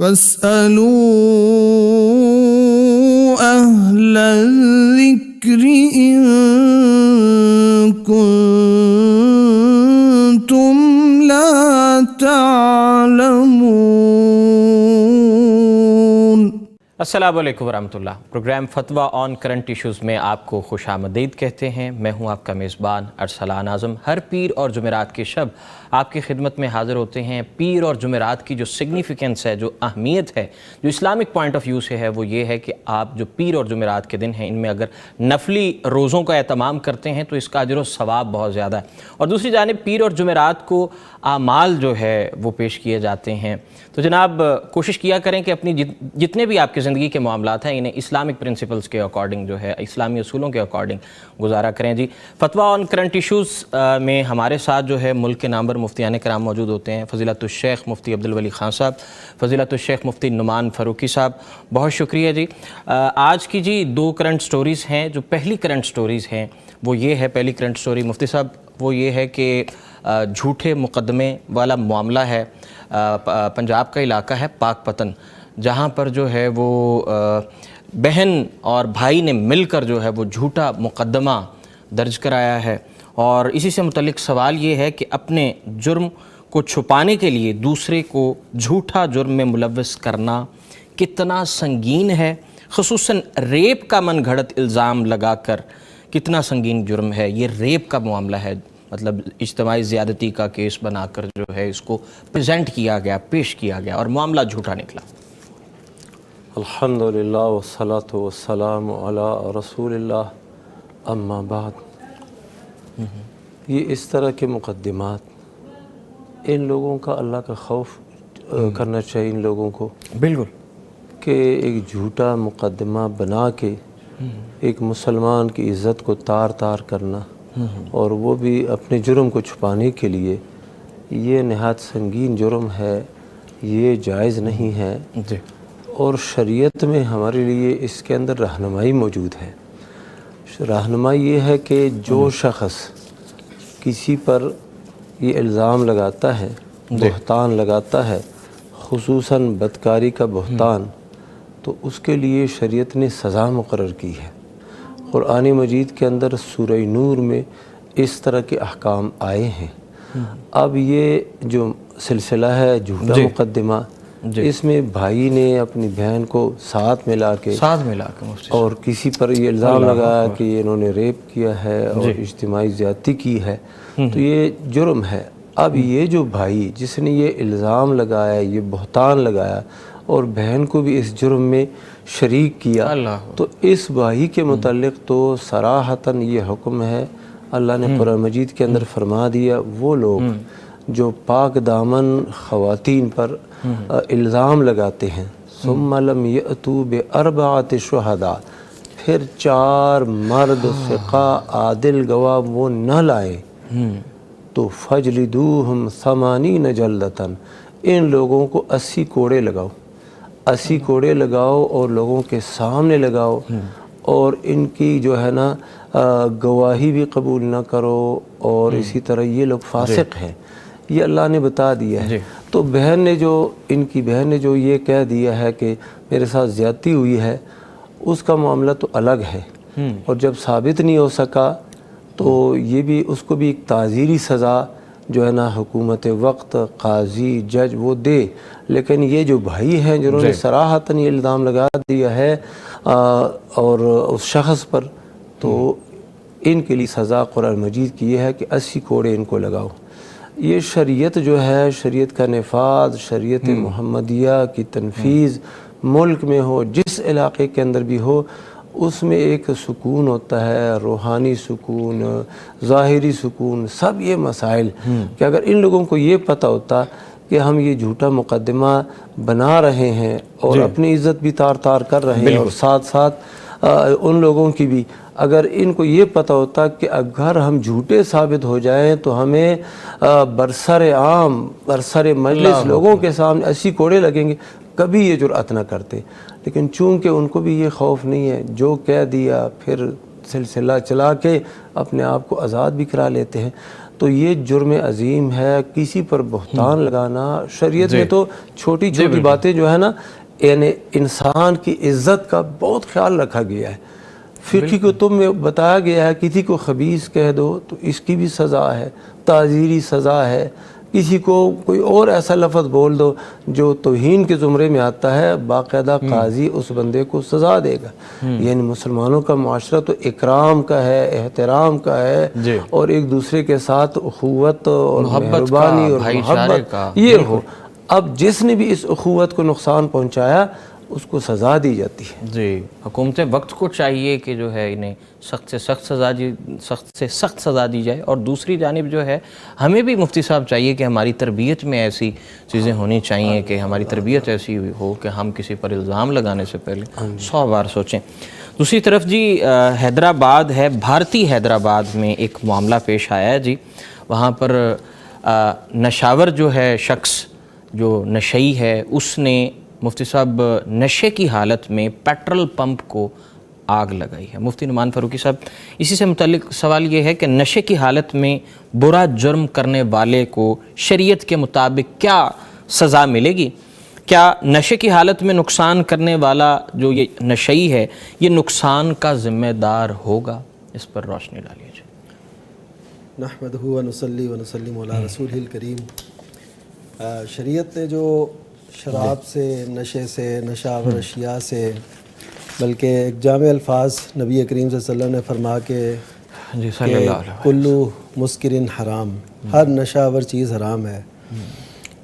فاسألوا أهل الذكر إن كنتم لا تعلمون۔ السلام علیکم ورحمۃ اللہ۔ پروگرام فتویٰ آن کرنٹ ایشوز میں آپ کو خوش آمدید کہتے ہیں۔ میں ہوں آپ کا میزبان ارسلان اعظم۔ ہر پیر اور جمعرات کی شب آپ کی خدمت میں حاضر ہوتے ہیں۔ پیر اور جمعرات کی جو سگنیفیکنس ہے، جو اہمیت ہے، جو اسلامک پوائنٹ آف ویو سے ہے، وہ یہ ہے کہ آپ جو پیر اور جمعرات کے دن ہیں، ان میں اگر نفلی روزوں کا اہتمام کرتے ہیں تو اس کا اجر و ثواب بہت زیادہ ہے۔ اور دوسری جانب پیر اور جمعرات کو اعمال جو ہے وہ پیش کیے جاتے ہیں۔ تو جناب کوشش کیا کریں کہ اپنی جتنے بھی آپ کی زندگی کے معاملات ہیں انہیں اسلامک پرنسپلز کے اکارڈنگ جو ہے، اسلامی اصولوں کے اکارڈنگ گزارا کریں۔ جی، فتویٰ آن کرنٹ ایشوز میں ہمارے ساتھ جو ہے ملک کے نامور مفتیان کرام موجود ہوتے ہیں۔ فضیلت الشیخ مفتی عبدالولی خان صاحب، فضیلت الشیخ مفتی نعمان فاروقی صاحب، بہت شکریہ جی۔ آج کی جی دو کرنٹ سٹوریز ہیں۔ جو پہلی کرنٹ سٹوریز ہیں وہ یہ ہے، پہلی کرنٹ سٹوری مفتی صاحب وہ یہ ہے کہ جھوٹے مقدمے والا معاملہ ہے۔ پنجاب کا علاقہ ہے پاک پتن، جہاں پر جو ہے وہ بہن اور بھائی نے مل کر جو ہے وہ جھوٹا مقدمہ درج کرایا ہے، اور اسی سے متعلق سوال یہ ہے کہ اپنے جرم کو چھپانے کے لیے دوسرے کو جھوٹا جرم میں ملوث کرنا کتنا سنگین ہے، خصوصاً ریپ کا من گھڑت الزام لگا کر کتنا سنگین جرم ہے۔ یہ ریپ کا معاملہ ہے، مطلب اجتماعی زیادتی کا کیس بنا کر جو ہے اس کو پریزنٹ کیا گیا، پیش کیا گیا، اور معاملہ جھوٹا نکلا۔ الحمدللہ والصلاة والسلام علی رسول اللہ، اما بعد۔ یہ اس طرح کے مقدمات، ان لوگوں کا اللہ کا خوف کرنا چاہیے، ان لوگوں کو بالکل، کہ ایک جھوٹا مقدمہ بنا کے ایک مسلمان کی عزت کو تار تار کرنا، اور وہ بھی اپنے جرم کو چھپانے کے لیے، یہ نہایت سنگین جرم ہے، یہ جائز نہیں ہے۔ جی، اور شریعت میں ہمارے لیے اس کے اندر رہنمائی موجود ہے۔ رہنمائی یہ ہے کہ جو شخص کسی پر یہ الزام لگاتا ہے، بہتان لگاتا ہے، خصوصاً بدکاری کا بہتان، تو اس کے لیے شریعت نے سزا مقرر کی ہے۔ قرآن مجید کے اندر سورہ نور میں اس طرح کے احکام آئے ہیں۔ اب یہ جو سلسلہ ہے جھوٹا مقدمہ، اس میں بھائی نے اپنی بہن کو ساتھ ملا کے اور کسی پر یہ الزام لگایا کہ انہوں نے ریپ کیا ہے اور اجتماعی زیادتی کی ہے، تو یہ جرم ہے۔ اب یہ جو بھائی جس نے یہ الزام لگایا، یہ بہتان لگایا، اور بہن کو بھی اس جرم میں شریک کیا، تو اس بھائی کے متعلق تو صراحتاً یہ حکم ہے، اللہ نے قرآن مجید کے اندر فرما دیا، وہ لوگ جو پاک دامن خواتین پر الزام لگاتے ہیں، ثم لم یأتوا بأربعۃ شہداء، پھر 4 مرد ثقہ عادل گواہ وہ نہ لائے، تو فجلدوہم 80 جلدۃ، ان لوگوں کو 80 کوڑے لگاؤ، 80 کوڑے لگاؤ، اور لوگوں کے سامنے لگاؤ، اور ان کی جو ہے نا گواہی بھی قبول نہ کرو، اور اسی طرح یہ لوگ فاسق ہیں، یہ اللہ نے بتا دیا ہے۔ تو ان کی بہن نے جو یہ کہہ دیا ہے کہ میرے ساتھ زیادتی ہوئی ہے، اس کا معاملہ تو الگ ہے، اور جب ثابت نہیں ہو سکا تو یہ بھی اس کو بھی ایک تعزیری سزا جو ہے نا حکومت وقت، قاضی، جج وہ دے، لیکن یہ جو بھائی ہیں جنہوں نے صراحتاً یہ الزام لگا دیا ہے اور اس شخص پر، تو ان کے لیے سزا قرآن مجید کی یہ ہے کہ 80 کوڑے ان کو لگاؤ۔ یہ شریعت جو ہے، شریعت کا نفاذ، شریعت محمدیہ کی تنفیذ ملک میں ہو، جس علاقے کے اندر بھی ہو، اس میں ایک سکون ہوتا ہے، روحانی سکون، ظاہری سکون، سب یہ مسائل کہ اگر ان لوگوں کو یہ پتہ ہوتا کہ ہم یہ جھوٹا مقدمہ بنا رہے ہیں اور اپنی عزت بھی تار تار کر رہے ہیں، اور ساتھ ساتھ ان لوگوں کی بھی، اگر ان کو یہ پتہ ہوتا کہ اگر ہم جھوٹے ثابت ہو جائیں تو ہمیں برسر عام، برسر مجلس لوگوں کے سامنے 80 کوڑے لگیں گے، کبھی یہ جرأت نہ کرتے۔ لیکن چونکہ ان کو بھی یہ خوف نہیں ہے، جو کہہ دیا پھر سلسلہ چلا کے اپنے آپ کو آزاد بھی کرا لیتے ہیں۔ تو یہ جرم عظیم ہے. کسی پر بہتان لگانا شریعت میں تو چھوٹی چھوٹی باتیں جو ہے نا یعنی انسان کی عزت کا بہت خیال رکھا گیا ہے. فقہ کو تم میں بتایا گیا ہے کسی کو خبیث کہہ دو تو اس کی بھی سزا ہے, تعزیری سزا ہے. کسی کو کوئی اور ایسا لفظ بول دو جو توہین کے زمرے میں آتا ہے, باقاعدہ قاضی اس بندے کو سزا دے گا. یعنی مسلمانوں کا معاشرہ تو اکرام کا ہے, احترام کا ہے, اور ایک دوسرے کے ساتھ اخوت اور مہربانی اور محبت یہ ہو. اب جس نے بھی اس اخوت کو نقصان پہنچایا اس کو سزا دی جاتی ہے. جی, حکومت وقت کو چاہیے کہ جو ہے انہیں سخت سے سخت سزا دی جائے, اور دوسری جانب جو ہے ہمیں بھی مفتی صاحب چاہیے کہ ہماری تربیت میں ایسی چیزیں ہونی چاہیے کہ ہماری تربیت ایسی ہو کہ ہم کسی پر الزام لگانے سے پہلے 100 بار سوچیں. دوسری طرف جی حیدرآباد ہے, بھارتی حیدرآباد میں ایک معاملہ پیش آیا ہے جی. وہاں پر نشاور جو ہے شخص جو نشئی ہے اس نے مفتی صاحب نشے کی حالت میں پیٹرول پمپ کو آگ لگائی ہے. مفتی نعمان فاروقی صاحب, اسی سے متعلق سوال یہ ہے کہ نشے کی حالت میں برا جرم کرنے والے کو شریعت کے مطابق کیا سزا ملے گی؟ کیا نشے کی حالت میں نقصان کرنے والا جو یہ نشئی ہے یہ نقصان کا ذمہ دار ہوگا؟ اس پر روشنی ڈالیے جی. نحمدہ و نصلی و نسلم علی رسولہ الکریم. شریعت نے جو شراب سے, نشے سے, نشاور اشیاء سے, بلکہ ایک جامع الفاظ نبی کریم صلی اللہ علیہ وسلم نے فرما کہ کلو مسکرن حرام, ہر نشاور چیز حرام ہے.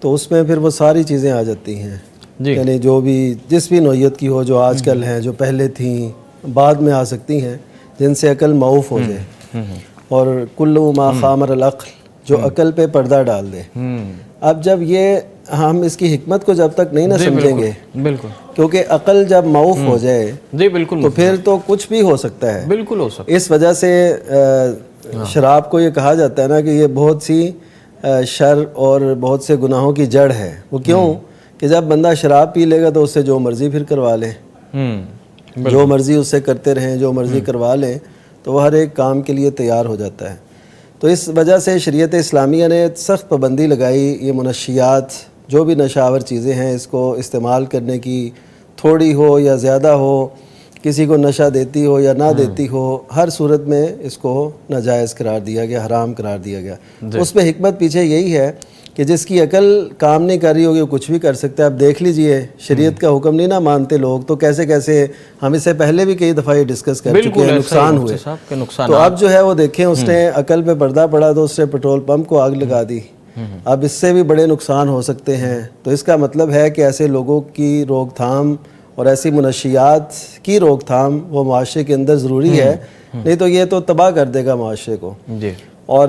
تو اس میں پھر وہ ساری چیزیں آ جاتی ہیں, یعنی جو بھی جس بھی نوعیت کی ہو, جو آج کل ہیں, جو پہلے تھیں, بعد میں آ سکتی ہیں, جن سے عقل معوف ہو جائے. اور کلو ما خامر العقل, جو عقل پہ پردہ ڈال دے. اب جب یہ ہم اس کی حکمت کو جب تک نہیں نہ سمجھیں گے, بالکل, کیونکہ عقل جب معوف ہو جائے جی بالکل تو پھر تو کچھ بھی ہو سکتا ہے. بالکل ہو سکتا ہے. اس وجہ سے شراب کو یہ کہا جاتا ہے نا کہ یہ بہت سی شر اور بہت سے گناہوں کی جڑ ہے. وہ کیوں کہ جب بندہ شراب پی لے گا تو اس سے جو مرضی پھر کروا لے, جو مرضی اس سے کرتے رہیں, جو مرضی کروا لیں, تو وہ ہر ایک کام کے لیے تیار ہو جاتا ہے. تو اس وجہ سے شریعت اسلامیہ نے سخت پابندی لگائی. یہ منشیات, جو بھی نشاور چیزیں ہیں, اس کو استعمال کرنے کی, تھوڑی ہو یا زیادہ ہو, کسی کو نشہ دیتی ہو یا نہ دیتی ہو, ہر صورت میں اس کو ناجائز قرار دیا گیا, حرام قرار دیا گیا. اس میں حکمت پیچھے یہی ہے کہ جس کی عقل کام نہیں کر رہی ہوگی وہ کچھ بھی کر سکتا ہے. اب دیکھ لیجئے, شریعت کا حکم نہیں نہ مانتے لوگ, تو کیسے کیسے, ہم اس سے پہلے بھی کئی دفعہ یہ ڈسکس کر چکے ہیں, نقصان ہوئے. تو اب جو ہے وہ دیکھیں, اس نے عقل پہ پردہ پڑا تو اس نے پیٹرول پمپ کو آگ لگا دی. اب اس سے بھی بڑے نقصان ہو سکتے ہیں. تو اس کا مطلب ہے کہ ایسے لوگوں کی روک تھام اور ایسی منشیات کی روک تھام وہ معاشرے کے اندر ضروری ہے, نہیں تو یہ تو تباہ کر دے گا معاشرے کو. اور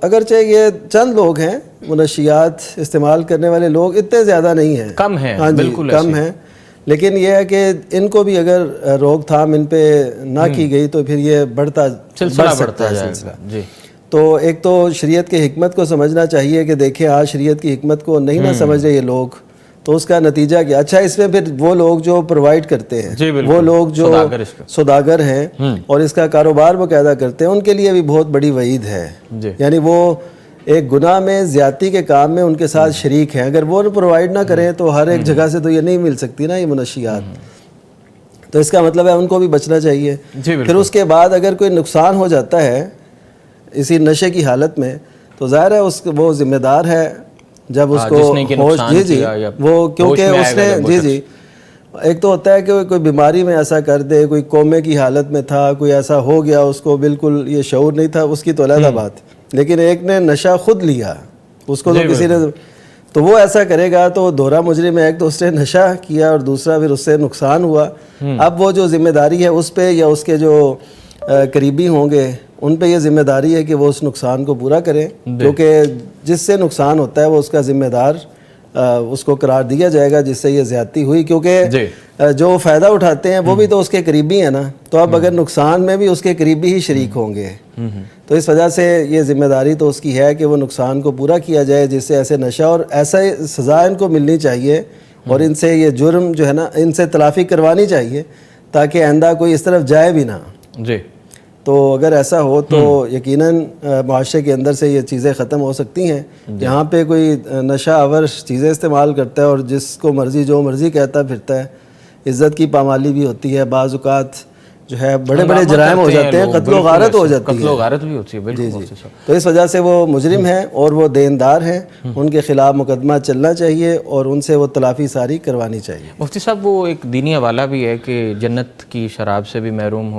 اگرچہ یہ چند لوگ ہیں, منشیات استعمال کرنے والے لوگ اتنے زیادہ نہیں ہیں, کم ہیں, ہاں جی کم ہیں, لیکن یہ ہے کہ ان کو بھی اگر روک تھام ان پہ نہ کی گئی تو پھر یہ بڑھ سکتا ہے سلسلہ. تو ایک تو شریعت کی حکمت کو سمجھنا چاہیے کہ دیکھیں آج شریعت کی حکمت کو نہیں نہ سمجھ رہے یہ لوگ, تو اس کا نتیجہ کیا. اچھا, اس میں پھر وہ لوگ جو پرووائڈ کرتے ہیں, وہ لوگ جو سوداگر ہیں اور اس کا کاروبار باقاعدہ کرتے ہیں, ان کے لیے بھی بہت بڑی وعید ہے. یعنی وہ ایک گناہ میں, زیادتی کے کام میں ان کے ساتھ شریک ہیں. اگر وہ پرووائڈ نہ کریں تو ہر ایک جگہ سے تو یہ نہیں مل سکتی نا یہ منشیات. تو اس کا مطلب ہے ان کو بھی بچنا چاہیے. پھر اس کے بعد اگر کوئی نقصان ہو جاتا ہے اسی نشے کی حالت میں, تو ظاہر ہے وہ ذمہ دار ہے جب اس کو ہوش, وہ کیونکہ اس نے ایک تو ہوتا ہے کہ کوئی بیماری میں ایسا کر دے, کوئی کومے کی حالت میں تھا, کوئی ایسا ہو گیا, اس کو بالکل یہ شعور نہیں تھا, اس کی تو علیحدہ بات. لیکن ایک نے نشہ خود لیا, اس کو تو کسی نے, تو وہ ایسا کرے گا تو دوہرا مجرم ہے. ایک تو اس نے نشہ کیا اور دوسرا پھر اس سے نقصان ہوا. اب وہ جو ذمہ داری ہے اس پہ یا اس کے جو قریبی ہوں گے ان پہ یہ ذمہ داری ہے کہ وہ اس نقصان کو پورا کریں, کیونکہ جس سے نقصان ہوتا ہے وہ اس کا ذمہ دار اس کو قرار دیا جائے گا جس سے یہ زیادتی ہوئی, کیونکہ جو فائدہ اٹھاتے ہیں وہ بھی تو اس کے قریبی ہیں نا. تو اب اگر نقصان میں بھی اس کے قریبی ہی شریک ہوں گے, تو اس وجہ سے یہ ذمہ داری تو اس کی ہے کہ وہ نقصان کو پورا کیا جائے, جس سے ایسے نشہ اور ایسا سزا ان کو ملنی چاہیے, اور ان سے یہ جرم جو ہے نا ان سے تلافی کروانی چاہیے, تاکہ آئندہ کوئی اس طرف جائے بھی نہ. تو اگر ایسا ہو تو یقیناً معاشرے کے اندر سے یہ چیزیں ختم ہو سکتی ہیں. جہاں پہ کوئی نشہ آور چیزیں استعمال کرتا ہے اور جس کو مرضی جو مرضی کہتا پھرتا ہے, عزت کی پامالی بھی ہوتی ہے, بعض اوقات جو ہے بڑے بڑے جرائم ہو جاتے ہیں, قتل و غارت ہو جاتی ہے, قتل و غارت بھی ہوتی ہے. بالکل. تو اس وجہ سے وہ مجرم ہیں اور وہ دیندار ہیں, ان کے خلاف مقدمہ چلنا چاہیے اور ان سے وہ تلافی ساری کروانی چاہیے. مفتی صاحب وہ ایک دینی حوالہ بھی ہے کہ جنت کی شراب سے بھی محروم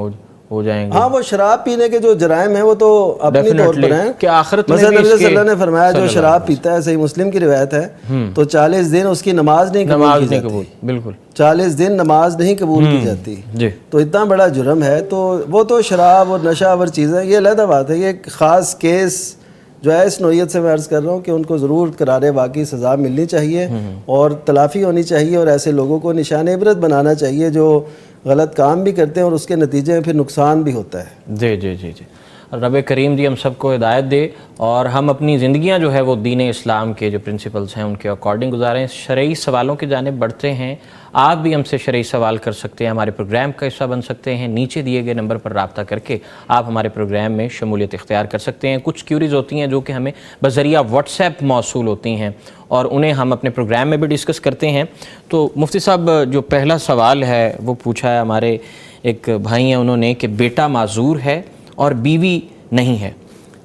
ہو جائیں گے. ہاں, وہ شراب پینے کے جو جرائم ہیں وہ تو اپنی طور پر ہیں کہ آخرت میں مثلا بھی نبی اس صلی اللہ کے علیہ وسلم نے فرمایا جو شراب پیتا ہے, صحیح مسلم کی روایت ہے, تو 40 دن اس کی نماز نہیں قبول کی جاتی. بالکل 40 دن نماز نہیں قبول کی جاتی. جی. تو اتنا بڑا جرم ہے. تو وہ تو شراب اور نشہ آور چیزیں یہ علیحدہ بات ہے. یہ ایک خاص کیس جو ہے اس نوعیت سے میں عرض کر رہا ہوں کہ ان کو ضرور قرار واقعی سزا ملنی چاہیے اور تلافی ہونی چاہیے, اور ایسے لوگوں کو نشان عبرت بنانا چاہیے جو غلط کام بھی کرتے ہیں اور اس کے نتیجے میں پھر نقصان بھی ہوتا ہے. جی جی جی جی. رب کریم جی ہم سب کو ہدایت دے اور ہم اپنی زندگیاں جو ہے وہ دین اسلام کے جو پرنسپلز ہیں ان کے اکارڈنگ گزاریں. شرعی سوالوں کی جانب بڑھتے ہیں. آپ بھی ہم سے شرعی سوال کر سکتے ہیں, ہمارے پروگرام کا حصہ بن سکتے ہیں. نیچے دیے گئے نمبر پر رابطہ کر کے آپ ہمارے پروگرام میں شمولیت اختیار کر سکتے ہیں. کچھ کیوریز ہوتی ہیں جو کہ ہمیں بذریعہ واٹس ایپ موصول ہوتی ہیں اور انہیں ہم اپنے پروگرام میں بھی ڈسکس کرتے ہیں. تو مفتی صاحب جو پہلا سوال ہے وہ پوچھا ہے ہمارے ایک بھائی ہیں, انہوں نے کہ بیٹا معذور ہے اور بیوی نہیں ہے,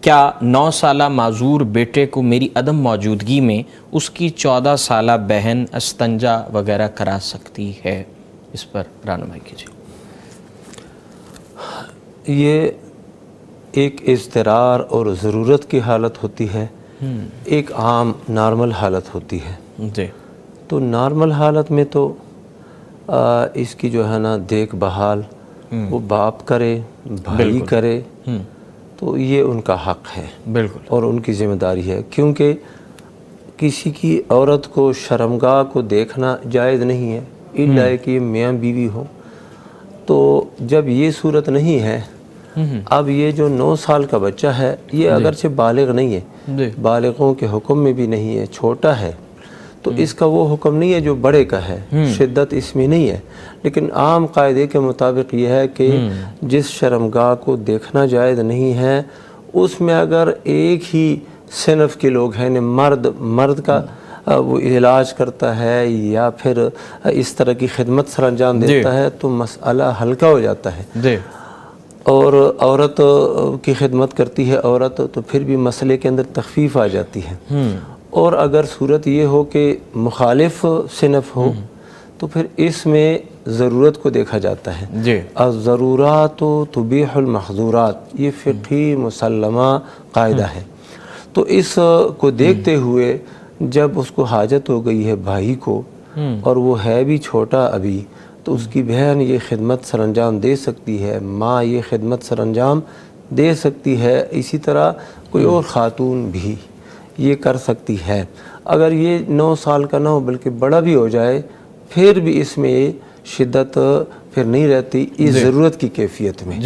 کیا 9 سالہ معذور بیٹے کو میری عدم موجودگی میں اس کی 14 سالہ بہن استنجا وغیرہ کرا سکتی ہے؟ اس پر رہنمائی کیجیے. یہ ایک اضطرار اور ضرورت کی حالت ہوتی ہے, ایک عام نارمل حالت ہوتی ہے. جی. تو نارمل حالت میں تو اس کی جو ہے نا دیکھ بھال وہ باپ کرے, بھائی کرے, تو یہ ان کا حق ہے. بالکل. اور ان کی ذمہ داری ہے, کیونکہ کسی کی عورت کو شرمگاہ کو دیکھنا جائز نہیں ہے الا کہ میاں بیوی ہو. تو جب یہ صورت نہیں ہے, اب یہ جو 9 سال کا بچہ ہے یہ اگرچہ بالغ نہیں ہے, بالغوں کے حکم میں بھی نہیں ہے, چھوٹا ہے, تو اس کا وہ حکم نہیں ہے جو بڑے کا ہے, شدت اس میں نہیں ہے. لیکن عام قاعدے کے مطابق یہ ہے کہ جس شرمگاہ کو دیکھنا جائز نہیں ہے اس میں اگر ایک ہی صنف کے لوگ ہیں, مرد کا وہ علاج کرتا ہے یا پھر اس طرح کی خدمت سر انجام دیتا ہے تو مسئلہ ہلکا ہو جاتا ہے. اور عورت کی خدمت کرتی ہے عورت, تو پھر بھی مسئلے کے اندر تخفیف آ جاتی ہے. اور اگر صورت یہ ہو کہ مخالف صنف ہو تو پھر اس میں ضرورت کو دیکھا جاتا ہے. الضرورات تبیح المحظورات, یہ فقہی مسلمہ قاعدہ ہے. تو اس کو دیکھتے ہوئے جب اس کو حاجت ہو گئی ہے بھائی کو اور وہ ہے بھی چھوٹا ابھی, تو اس کی بہن یہ خدمت سر انجام دے سکتی ہے, ماں یہ خدمت سر انجام دے سکتی ہے, اسی طرح کوئی اور خاتون بھی یہ کر سکتی ہے. اگر یہ 9 سال کا نہ ہو بلکہ بڑا بھی ہو جائے پھر بھی اس میں شدت پھر نہیں رہتی, اس ضرورت کی کیفیت میں.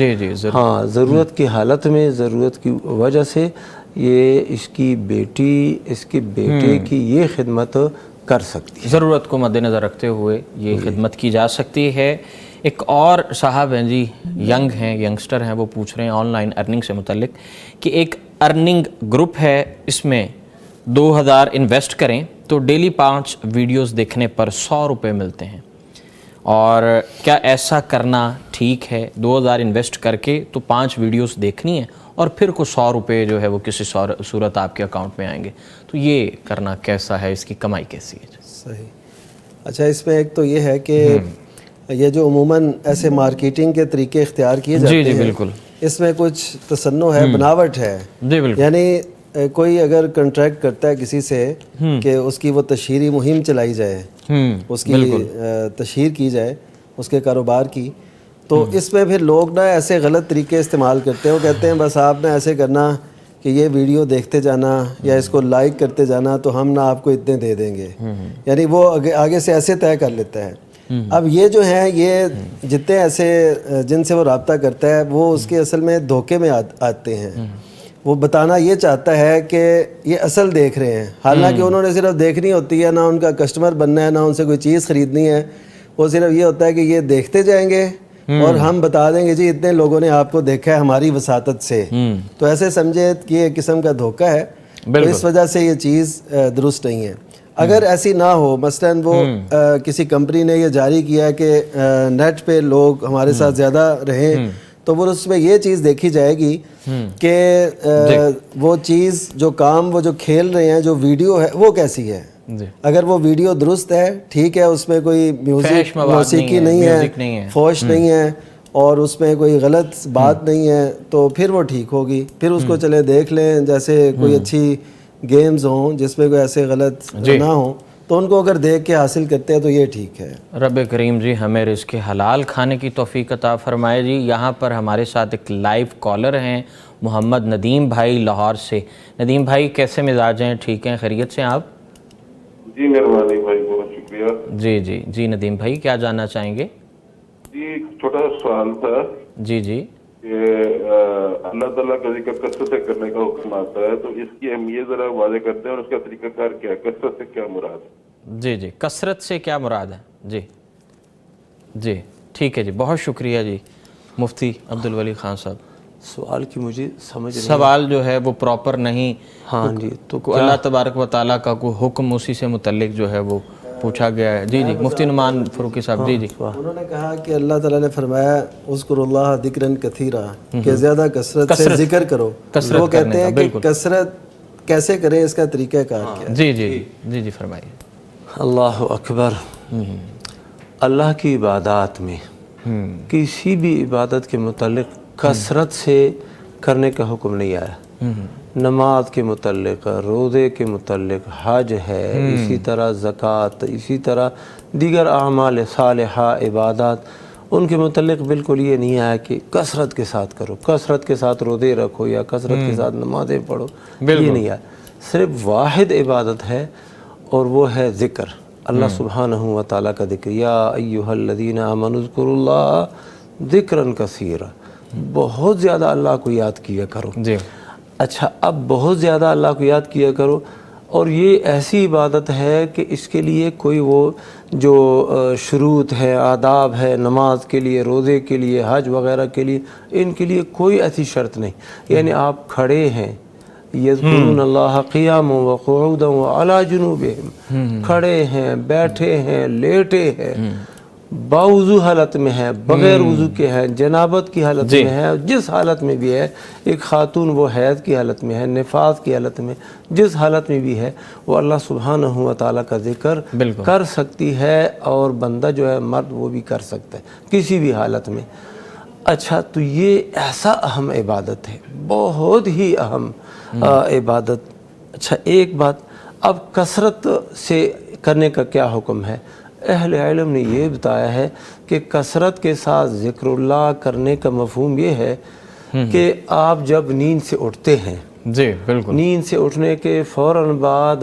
ہاں, ضرورت کی حالت میں, ضرورت کی وجہ سے یہ اس کی بیٹی اس کے بیٹے کی یہ خدمت کر سکتی ہے. ضرورت کو مد نظر رکھتے ہوئے یہ خدمت کی جا سکتی ہے. ایک اور صاحب ہیں جی, ینگسٹر ہیں, وہ پوچھ رہے ہیں آن لائن ارننگ سے متعلق کہ ایک ارننگ گروپ ہے, اس میں 2000 انویسٹ کریں تو ڈیلی 5 ویڈیوز دیکھنے پر 100 روپے ملتے ہیں, اور کیا ایسا کرنا ٹھیک ہے؟ 2000 انویسٹ کر کے تو 5 ویڈیوز دیکھنی ہے اور پھر کو 100 روپے جو ہے وہ کسی صورت آپ کے اکاؤنٹ میں آئیں گے, تو یہ کرنا کیسا ہے, اس کی کمائی کیسی ہے؟ صحیح. اچھا, اس میں ایک تو یہ ہے کہ یہ جو عموماً ایسے مارکیٹنگ کے طریقے اختیار کیے جاتے ہیں, بالکل اس میں کچھ تصنع ہے, بناوٹ ہے. یعنی کوئی اگر کنٹریکٹ کرتا ہے کسی سے کہ اس کی وہ تشہیری مہم چلائی جائے, اس کی تشہیر کی جائے اس کے کاروبار کی, تو اس میں پھر لوگ نا ایسے غلط طریقے استعمال کرتے ہیں. وہ کہتے ہیں بس آپ نے ایسے کرنا کہ یہ ویڈیو دیکھتے جانا یا اس کو لائک کرتے جانا تو ہم نا آپ کو اتنے دے دیں گے, یعنی وہ آگے سے ایسے طے کر لیتا ہے. اب یہ جو ہیں یہ جتنے ایسے جن سے وہ رابطہ کرتا ہے وہ اس کے اصل میں دھوکے میں آتے ہیں. وہ بتانا یہ چاہتا ہے کہ یہ اصل دیکھ رہے ہیں, حالانکہ انہوں نے صرف دیکھنی ہوتی ہے, نہ ان کا کسٹمر بننا ہے, نہ ان سے کوئی چیز خریدنی ہے. وہ صرف یہ ہوتا ہے کہ یہ دیکھتے جائیں گے اور ہم بتا دیں گے جی اتنے لوگوں نے آپ کو دیکھا ہے ہماری وساطت سے، تو ایسے سمجھے کہ ایک قسم کا دھوکہ ہے، تو اس وجہ سے یہ چیز درست نہیں ہے۔ اگر ایسی نہ ہو، مثلاً وہ کسی کمپنی نے یہ جاری کیا ہے کہ نیٹ پہ لوگ ہمارے ساتھ زیادہ رہیں، تو وہ اس میں یہ چیز دیکھی جائے گی کہ وہ چیز جو کام وہ جو کھیل رہے ہیں، جو ویڈیو ہے وہ کیسی ہے۔ اگر وہ ویڈیو درست ہے، ٹھیک ہے، اس میں کوئی موسیقی نہیں ہے، فحش نہیں ہے، اور اس میں کوئی غلط بات نہیں ہے، تو پھر وہ ٹھیک ہوگی، پھر اس کو چلے دیکھ لیں۔ جیسے کوئی اچھی گیمز ہوں جس میں کوئی ایسے غلط نہ ہوں، تو ان کو اگر دیکھ کے حاصل کرتے ہیں تو یہ ٹھیک ہے۔ رب کریم جی ہمیں رزق حلال کھانے کی توفیق عطا فرمائے جی۔ یہاں پر ہمارے ساتھ ایک لائیو کالر ہیں محمد ندیم بھائی لاہور سے۔ ندیم بھائی کیسے مزاج ہیں؟ ٹھیک ہیں؟ خیریت سے آپ؟ جی مہربانی بھائی، بہت شکریہ۔ جی ندیم بھائی کیا جاننا چاہیں گے؟ جی ایک چھوٹا سوال تھا جی کہ اللہ تعالیٰ کا ذکر کثرت سے کرنے کا حکم آتا ہے، تو اس کی اہمیت ذرا واضح کرتے ہیں اور اس کا طریقہ کار کیا ہے، کثرت سے کیا مراد ہے؟ جی کثرت سے کیا مراد ہے؟ جی ٹھیک ہے جی، بہت شکریہ جی مفتی عبدالولی خان صاحب۔ سوال کی مجھے سمجھ نہیں، سوال جو ہے وہ پراپر نہیں، ہاں جی، تو اللہ تبارک و تعالیٰ کا کوئی حکم اسی سے متعلق جو ہے وہ پوچھا گیا ہے۔ جی مفتی نعمان فاروقی صاحب۔ جی انہوں نے کہا کہ اللہ تعالیٰ نے فرمایا اذکر اللہ ذکرا کثیرا، کہ زیادہ کثرت سے ذکر کرو۔ وہ کہتے ہیں کہ کثرت کیسے کریں، اس کا طریقہ کار کیا ہے؟ جی فرمائیے۔ اللہ اکبر۔ اللہ کی عبادات میں کسی بھی عبادت کے متعلق کثرت سے کرنے کا حکم نہیں آیا۔ نماز کے متعلق، روزے کے متعلق، حج ہے، اسی طرح زکوٰۃ، اسی طرح دیگر اعمال صالحہ عبادات، ان کے متعلق بالکل یہ نہیں آیا کہ کثرت کے ساتھ کرو، کثرت کے ساتھ روزے رکھو یا کثرت کے ساتھ نمازیں پڑھو، یہ نہیں آیا۔ صرف واحد عبادت ہے اور وہ ہے ذکر، اللہ سبحانہ و تعالیٰ کا ذکر۔ یا ایہا الذین آمنوا اذکروا اللہ ذکرا کثیرا، بہت زیادہ اللہ کو یاد کیا کرو۔ اچھا، اب بہت زیادہ اللہ کو یاد کیا کرو، اور یہ ایسی عبادت ہے کہ اس کے لیے کوئی وہ جو شروط ہے، آداب ہے، نماز کے لیے، روزے کے لیے، حج وغیرہ کے لیے، ان کے لیے کوئی ایسی شرط نہیں۔ یعنی آپ کھڑے ہیں، یذکرون اللہ قیاما وقعودا وعلی جنوبہم، کھڑے ہیں، بیٹھے ہیں، لیٹے ہیں، باوضو حالت میں ہے، بغیر وضو کے ہے، جنابت کی حالت میں ہے، جس حالت میں بھی ہے، ایک خاتون وہ حیض کی حالت میں ہے، نفاس کی حالت میں، جس حالت میں بھی ہے، وہ اللہ سبحانہ و تعالیٰ کا ذکر کر سکتی ہے، اور بندہ جو ہے مرد وہ بھی کر سکتا ہے کسی بھی حالت میں۔ اچھا، تو یہ ایسا اہم عبادت ہے، بہت ہی اہم عبادت۔ اچھا، ایک بات، اب کثرت سے کرنے کا کیا حکم ہے؟ اہل علم نے یہ بتایا ہے کہ کثرت کے ساتھ ذکر اللہ کرنے کا مفہوم یہ ہے کہ آپ جب نیند سے اٹھتے ہیں، نیند سے اٹھنے کے فوراً بعد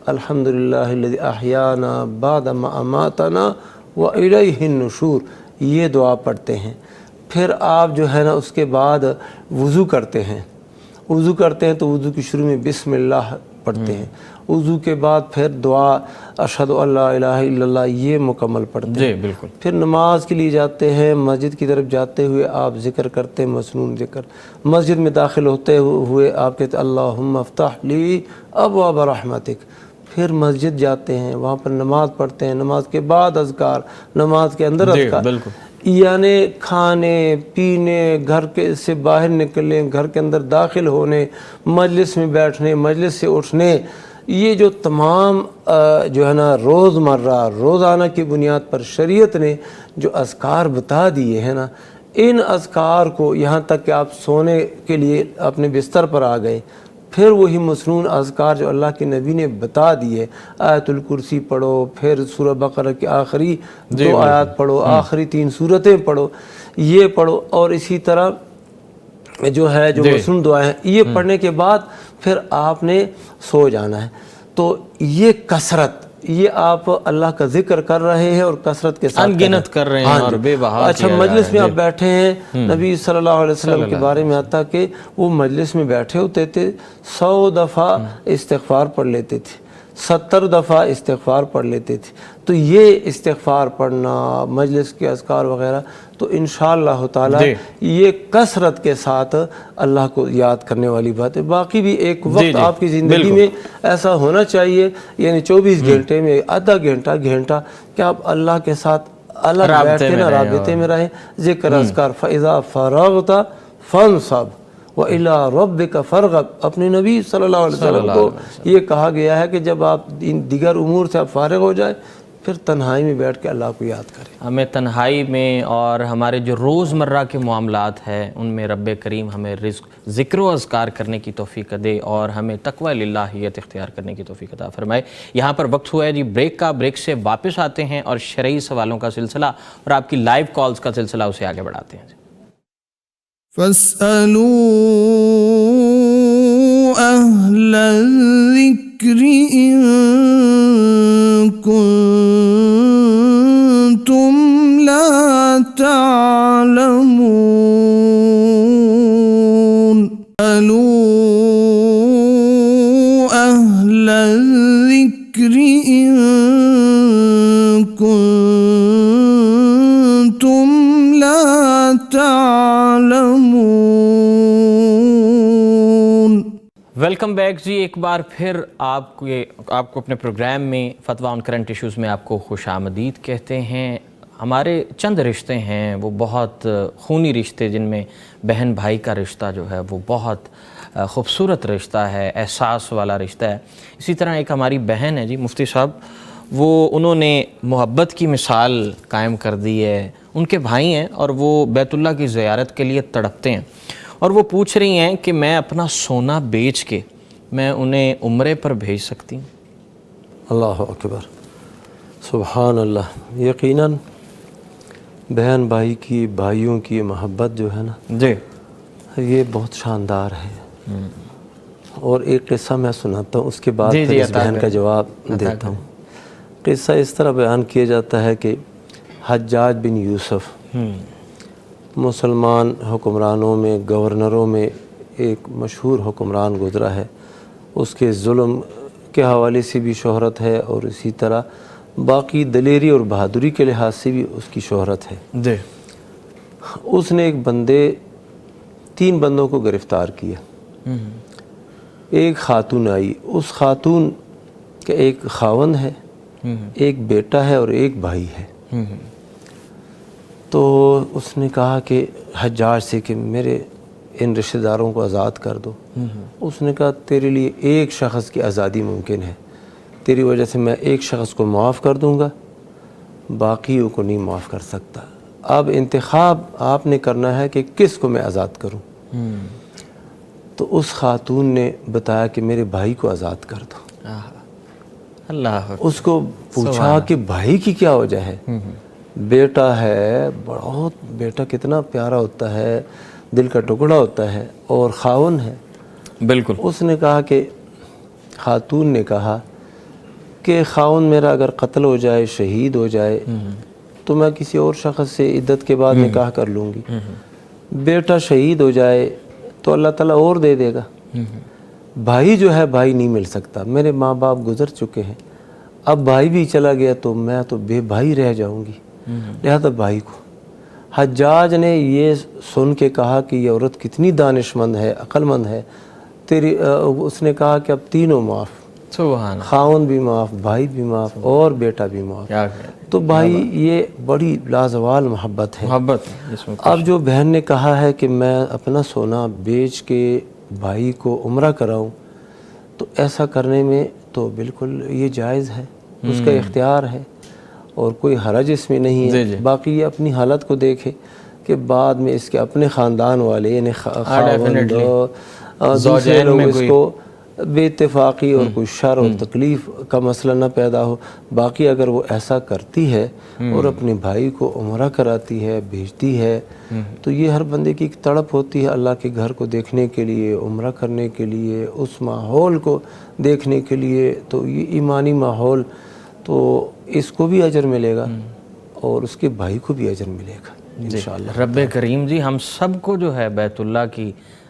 الحمدللہ الذی احیانا بعد ما اماتنا والیہ النشور، یہ دعا پڑھتے ہیں۔ پھر آپ جو ہے نا اس کے بعد وضو کرتے ہیں، وضو کرتے ہیں تو وضو کی شروع میں بسم اللہ پڑھتے ہیں، وضو کے بعد پھر دعا اشہد ان لا الہ الا اللہ یہ مکمل پڑھتے ہیں۔ پھر نماز کے لیے جاتے ہیں، مسجد کی طرف جاتے ہوئے آپ ذکر کرتے ہیں، مسنون ذکر۔ مسجد میں داخل ہوتے ہوئے آپ کہتے ہیں اللہم افتح لی ابواب رحمتک۔ پھر مسجد جاتے ہیں، وہاں پر نماز پڑھتے ہیں، نماز کے بعد اذکار، نماز کے اندر اذکار، یعنی کھانے پینے، گھر کے سے باہر نکلنے، گھر کے اندر داخل ہونے، مجلس میں بیٹھنے، مجلس سے اٹھنے، یہ جو تمام جو ہے نا روزمرہ روزانہ کی بنیاد پر شریعت نے جو اذکار بتا دیے ہیں نا، ان اذکار کو یہاں تک کہ آپ سونے کے لیے اپنے بستر پر آ گئے، پھر وہی مسنون اذکار جو اللہ کے نبی نے بتا دیے، آیت الکرسی پڑھو، پھر سورہ بقرہ کی آخری 2 آیات پڑھو، آخری 3 سورتیں پڑھو، یہ پڑھو، اور اسی طرح جو ہے جو مسنون دعائیں ہیں یہ پڑھنے کے بعد پھر آپ نے سو جانا ہے۔ تو یہ کثرت، یہ آپ اللہ کا ذکر کر رہے ہیں اور کثرت کے ساتھ انگنت کر رہے ہیں اور بے بہا۔ اچھا، مجلس میں آپ بیٹھے ہیں، نبی صلی اللہ علیہ وسلم کے بارے میں آتا کہ وہ مجلس میں بیٹھے ہوتے تھے، 100 دفعہ استغفار پڑھ لیتے تھے، 70 دفعہ استغفار پڑھ لیتے تھے. تو یہ استغفار پڑھنا، مجلس کے اذکار وغیرہ، تو انشاءاللہ تعالی یہ کثرت کے ساتھ اللہ کو یاد کرنے والی بات ہے. باقی بھی ایک وقت آپ کی زندگی میں ایسا ہونا چاہیے، یعنی 24 گھنٹے میں آدھا گھنٹہ کہ آپ اللہ کے ساتھ الگ بیٹھتے نا رابطے میں رہیں، ذکر اذکار. فَإِذَا فَرَغْتَ فَانْصَبْ وَإِلَىٰ رَبِّكَ فَارْغَب. اپنے نبی صلی اللہ علیہ وسلم کو یہ کہا گیا ہے کہ جب آپ ان دیگر امور سے آپ فارغ ہو جائیں پھر تنہائی میں بیٹھ کے اللہ کو یاد کریں. ہمیں تنہائی میں اور ہمارے جو روزمرہ کے معاملات ہیں ان میں رب کریم ہمیں ذکر و اذکار کرنے کی توفیق دے اور ہمیں تقوی للہیت اختیار کرنے کی توفیق عطا فرمائے. یہاں پر وقت ہوا ہے جی بریک کا. بریک سے واپس آتے ہیں اور شرعی سوالوں کا سلسلہ اور آپ کی لائیو کالز کا سلسلہ اسے آگے بڑھاتے ہیں. فاسألوا أهل الذكر إن كنتم لا تعلمون. فاسألوا أهل الذكر إن كنتم لا تعلمون. ویلکم بیک جی. ایک بار پھر آپ کو اپنے پروگرام میں فتویٰ آن کرنٹ ایشوز میں آپ کو خوش آمدید کہتے ہیں. ہمارے چند رشتے ہیں وہ بہت خونی رشتے، جن میں بہن بھائی کا رشتہ جو ہے وہ بہت خوبصورت رشتہ ہے، احساس والا رشتہ ہے. اسی طرح ایک ہماری بہن ہے جی مفتی صاحب، انہوں نے محبت کی مثال قائم کر دی ہے. ان کے بھائی ہیں اور وہ بیت اللہ کی زیارت کے لیے تڑپتے ہیں اور وہ پوچھ رہی ہیں کہ میں اپنا سونا بیچ کے میں انہیں عمرے پر بھیج سکتی ہوں. اللہ اکبر، سبحان اللہ. یقیناً بہن بھائی کی، بھائیوں کی محبت جو ہے نا جی یہ بہت شاندار ہے. اور ایک قصہ میں سناتا ہوں، اس کے بعد پھر اس بہن کا جواب دیتا ہوں. قصہ اس طرح بیان کیا جاتا ہے کہ حجاج بن یوسف مسلمان حکمرانوں میں، گورنروں میں ایک مشہور حکمران گزرا ہے. اس کے ظلم کے حوالے سے بھی شہرت ہے اور اسی طرح باقی دلیری اور بہادری کے لحاظ سے بھی اس کی شہرت ہے. جی. اس نے 3 بندوں کو گرفتار کیا. ایک خاتون آئی. اس خاتون کا ایک خاوند ہے، ایک بیٹا ہے اور ایک بھائی ہے. تو اس نے کہا کہ حجاج سے کہ میرے ان رشتہ داروں کو آزاد کر دو. اس نے کہا تیرے لیے ایک شخص کی آزادی ممکن ہے، تیری وجہ سے میں ایک شخص کو معاف کر دوں گا، باقیوں کو نہیں معاف کر سکتا. اب انتخاب آپ نے کرنا ہے کہ کس کو میں آزاد کروں. تو اس خاتون نے بتایا کہ میرے بھائی کو آزاد کر دو. اللہ. اس کو پوچھا کہ بھائی کی کیا وجہ ہے. بیٹا ہے، بہت بیٹا کتنا پیارا ہوتا ہے، دل کا ٹکڑا ہوتا ہے، اور خاون ہے. بالکل. اس نے کہا کہ خاتون نے کہا کہ خاون میرا اگر قتل ہو جائے، شہید ہو جائے تو میں کسی اور شخص سے عدت کے بعد نکاح کر لوں گی. بیٹا شہید ہو جائے تو اللہ تعالیٰ اور دے دے گا. بھائی جو ہے بھائی نہیں مل سکتا، میرے ماں باپ گزر چکے ہیں، اب بھائی بھی چلا گیا تو میں تو بے بھائی رہ جاؤں گی، لہذا بھائی کو. حجاج نے یہ سن کے کہا کہ یہ عورت کتنی دانش مند ہے، عقل مند ہے. اس نے کہا کہ اب تینوں معاف، سبحان. خاون بھی معاف، بھائی بھی معاف اور بیٹا بھی معاف. تو بھائی یہ بڑی لازوال محبت ہے. اب جو بہن نے کہا ہے کہ میں اپنا سونا بیچ کے بھائی کو عمرہ کراؤں، تو ایسا کرنے میں تو بالکل یہ جائز ہے، اس کا اختیار ہے اور کوئی حرج اس میں نہیں ہے. باقی یہ اپنی حالت کو دیکھے کہ بعد میں اس کے اپنے خاندان والے یعنی خاوند دوسرے لوگ اس کو بے اتفاقی اور کوئی شر اور تکلیف کا مسئلہ نہ پیدا ہو. باقی اگر وہ ایسا کرتی ہے اور اپنے بھائی کو عمرہ کراتی ہے، بھیجتی ہے، تو یہ ہر بندے کی ایک تڑپ ہوتی ہے اللہ کے گھر کو دیکھنے کے لیے، عمرہ کرنے کے لیے، اس ماحول کو دیکھنے کے لیے. تو یہ ایمانی ماحول، تو اس کو بھی اجر ملے گا اور اس کے بھائی کو بھی اجر ملے گا انشاءاللہ. رب کریم جی ہم سب کو جو ہے بیت اللہ کی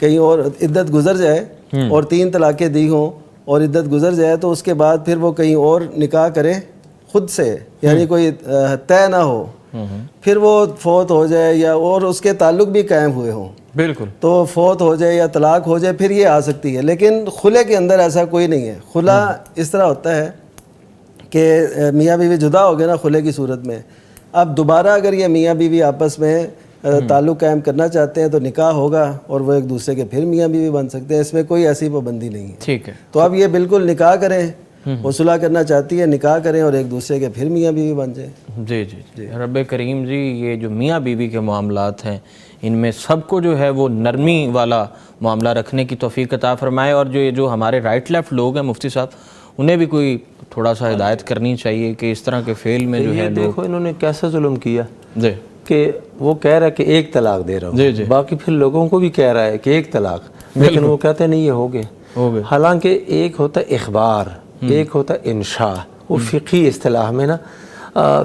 کہیں اور عدت گزر جائے اور 3 طلاقیں دی ہوں اور عدت گزر جائے تو اس کے بعد پھر وہ کہیں اور نکاح کرے خود سے، یعنی کوئی طے نہ ہو، پھر وہ فوت ہو جائے یا اور اس کے تعلق بھی قائم ہوئے ہوں، بالکل، تو فوت ہو جائے یا طلاق ہو جائے پھر یہ آ سکتی ہے. لیکن خلع کے اندر ایسا کوئی نہیں ہے. خلع اس طرح ہوتا ہے کہ میاں بیوی جدا ہو گئے نا خلع کی صورت میں، اب دوبارہ اگر یہ میاں بیوی آپس میں تعلق قائم کرنا چاہتے ہیں تو نکاح ہوگا اور وہ ایک دوسرے کے پھر میاں بیوی بن سکتے ہیں. اس میں کوئی ایسی پابندی نہیں ہے. ٹھیک ہے. تو اب یہ بالکل نکاح کریں، وہ صلح کرنا چاہتی ہے نکاح کریں اور ایک دوسرے کے پھر میاں بیوی بن جائیں. جی جی جی. رب کریم جی یہ جو میاں بیوی کے معاملات ہیں ان میں سب کو جو ہے وہ نرمی والا معاملہ رکھنے کی توفیق عطا فرمائے، اور جو ہمارے رائٹ لیفٹ لوگ ہیں مفتی صاحب انہیں بھی کوئی تھوڑا سا ہدایت کرنی چاہیے کہ اس طرح کے فعل میں جو ہے دیکھو انہوں نے کیسا ظلم کیا جی کہ وہ کہہ رہا ہے کہ 1 طلاق دے رہا ہوں، جی جی، باقی پھر لوگوں کو بھی کہہ رہا ہے کہ 1 طلاق، لیکن وہ کہتے ہیں نہیں یہ ہو گئے. حالانکہ ایک ہوتا ہے اخبار، ایک ہوتا ہے انشاء. وہ فقہی اصطلاح میں نا،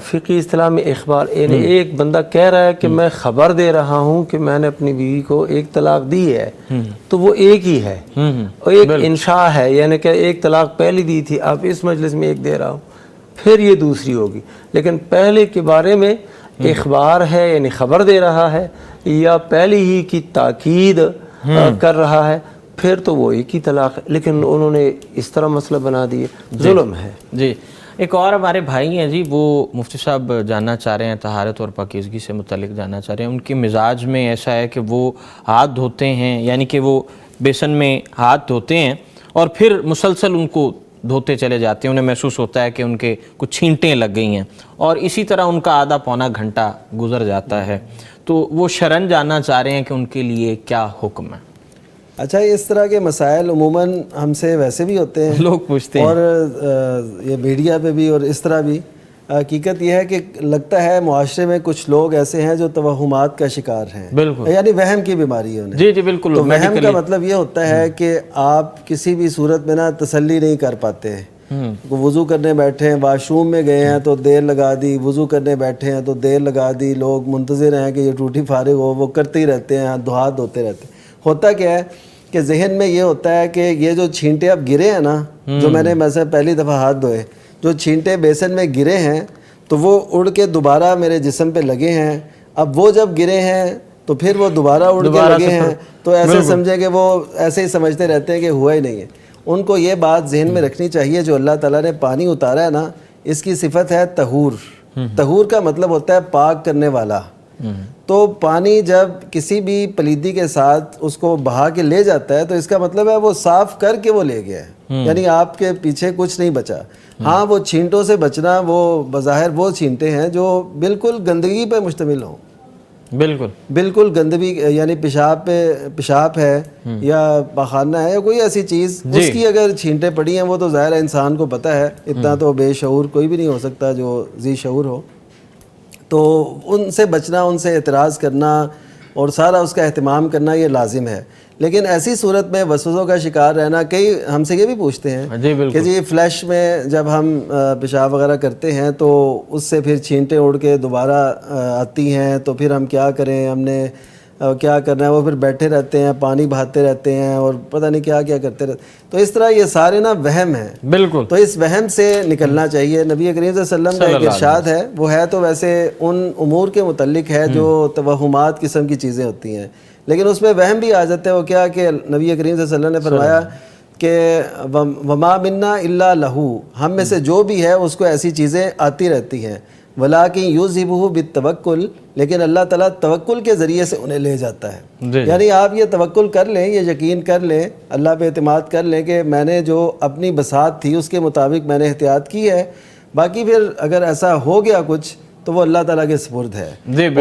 فقہی اصطلاح میں اخبار یعنی ایک بندہ کہہ رہا ہے کہ میں خبر دے رہا ہوں کہ میں نے اپنی بیوی کو 1 طلاق دی ہے، تو وہ ایک ہی ہے. اور ایک انشاء ہے یعنی کہ 1 طلاق پہلی دی تھی، اب اس مجلس میں 1 دے رہا ہوں، پھر یہ دوسری ہوگی. لیکن پہلے کے بارے میں اخبار ہے یعنی خبر دے رہا ہے یا پہلی ہی کی تاکید کر رہا ہے، پھر تو وہ 1 ہی طلاق ہے. لیکن انہوں نے اس طرح مسئلہ بنا دیے، ظلم ہے. جی. ایک اور ہمارے بھائی ہیں جی، وہ مفتی صاحب جاننا چاہ رہے ہیں، طہارت اور پاکیزگی سے متعلق جاننا چاہ رہے ہیں. ان کے مزاج میں ایسا ہے کہ وہ ہاتھ دھوتے ہیں، یعنی کہ وہ بیسن میں ہاتھ دھوتے ہیں اور پھر مسلسل ان کو دھوتے چلے جاتے ہیں. انہیں محسوس ہوتا ہے کہ ان کے کچھ چھینٹیں لگ گئی ہیں اور اسی طرح ان کا آدھا پونا گھنٹہ گزر جاتا ہے. تو وہ شرعاً جاننا چاہ رہے ہیں کہ ان کے لیے کیا حکم ہے. اچھا، اس طرح کے مسائل عموماً ہم سے ویسے بھی ہوتے ہیں، لوگ پوچھتے ہیں، اور یہ میڈیا پہ بھی اور اس طرح بھی. حقیقت یہ ہے کہ لگتا ہے معاشرے میں کچھ لوگ ایسے ہیں جو توہمات کا شکار ہیں، بالکل، یعنی وہم کی بیماری ہے انہیں. جی جی بالکل. تو وہم کا مطلب یہ ہوتا ہے کہ آپ کسی بھی صورت میں نا تسلی نہیں کر پاتے. وضو کرنے بیٹھے ہیں، واش روم میں گئے ہیں تو دیر لگا دی، وضو کرنے بیٹھے ہیں تو دیر لگا دی، لوگ منتظر ہیں کہ یہ ٹوٹی فارغ ہو، وہ کرتے ہی رہتے ہیں، ہاتھ دھوتے رہتے ہیں. ہوتا کیا ہے کہ ذہن میں یہ ہوتا ہے کہ یہ جو چھینٹے اب گرے ہیں نا، جو میں نے مثلا پہلی دفعہ ہاتھ دھوئے، جو چھینٹے بیسن میں گرے ہیں تو وہ اڑ کے دوبارہ میرے جسم پہ لگے ہیں. اب وہ جب گرے ہیں تو پھر وہ دوبارہ اڑ کے لگے ہیں، تو ایسے سمجھے کہ وہ ایسے ہی سمجھتے رہتے ہیں کہ ہوا ہی نہیں ہے. ان کو یہ بات ذہن میں رکھنی چاہیے، جو اللہ تعالیٰ نے پانی اتارا ہے نا، اس کی صفت ہے طہور. طہور کا مطلب ہوتا ہے پاک کرنے والا. تو پانی جب کسی بھی پلیدی کے ساتھ اس کو بہا کے لے جاتا ہے تو اس کا مطلب ہے وہ صاف کر کے وہ لے گیا ہے، یعنی آپ کے پیچھے کچھ نہیں بچا. ہاں، وہ چھینٹوں سے بچنا، وہ بظاہر وہ چھینٹے ہیں جو بالکل گندگی پہ مشتمل ہوں، بالکل گندگی، یعنی پیشاب ہے یا پاخانہ ہے یا کوئی ایسی چیز، اس کی اگر چھینٹیں پڑی ہیں وہ تو ظاہر ہے انسان کو پتہ ہے، اتنا تو بے شعور کوئی بھی نہیں ہو سکتا جو ذی شعور ہو. تو ان سے بچنا، ان سے اعتراض کرنا اور سارا اس کا اہتمام کرنا یہ لازم ہے. لیکن ایسی صورت میں وسوسوں کا شکار رہنا، کئی ہم سے یہ بھی پوچھتے ہیں کہ جی فلیش میں جب ہم پیشاب وغیرہ کرتے ہیں تو اس سے پھر چھینٹیں اڑ کے دوبارہ آتی ہیں، تو پھر ہم کیا کریں، ہم نے کیا کرنا ہے. وہ پھر بیٹھے رہتے ہیں، پانی بہاتے رہتے ہیں اور پتہ نہیں کیا کیا کرتے رہتے. تو اس طرح یہ سارے نا وہم ہیں، بالکل. تو اس وہم سے نکلنا چاہیے. نبی کریم صلی اللہ علیہ وسلم کا ایک ارشاد ہے، وہ ہے تو ویسے ان امور کے متعلق ہے جو توہمات قسم کی چیزیں ہوتی ہیں، لیکن اس میں وہم بھی آ جاتا ہے. وہ کیا کہ نبی کریم صلی اللہ علیہ وسلم نے فرمایا کہ وما منا الا لہو، ہم میں سے جو بھی ہے اس کو ایسی چیزیں آتی رہتی ہیں، ولیکن یذہبہ بالتوکل، لیکن اللہ تعالیٰ توکل کے ذریعے سے انہیں لے جاتا ہے. یعنی آپ یہ توکل کر لیں، یہ یقین کر لیں، اللہ پہ اعتماد کر لیں کہ میں نے جو اپنی بساط تھی اس کے مطابق میں نے احتیاط کی ہے، باقی پھر اگر ایسا ہو گیا کچھ تو وہ اللہ تعالیٰ کے سپرد ہے.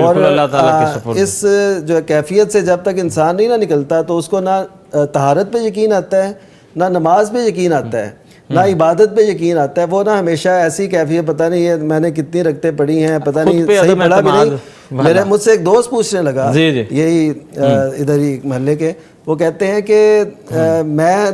اور اللہ تعالیٰ کے سپرد. اس جو کیفیت سے جب تک انسان نہیں نہ نکلتا تو اس کو نہ طہارت پہ یقین آتا ہے، نہ نماز پہ یقین آتا ہے، نہ عبادت پہ یقین آتا ہے. وہ نہ ہمیشہ ایسی کیفیت، پتہ نہیں ہے میں نے کتنی رکعتیں پڑھی ہیں، پتہ نہیں صحیح پڑھا بھی نہیں. مجھ سے ایک دوست پوچھنے لگا، یہی ادھر ہی محلے کے، وہ کہتے ہیں کہ میں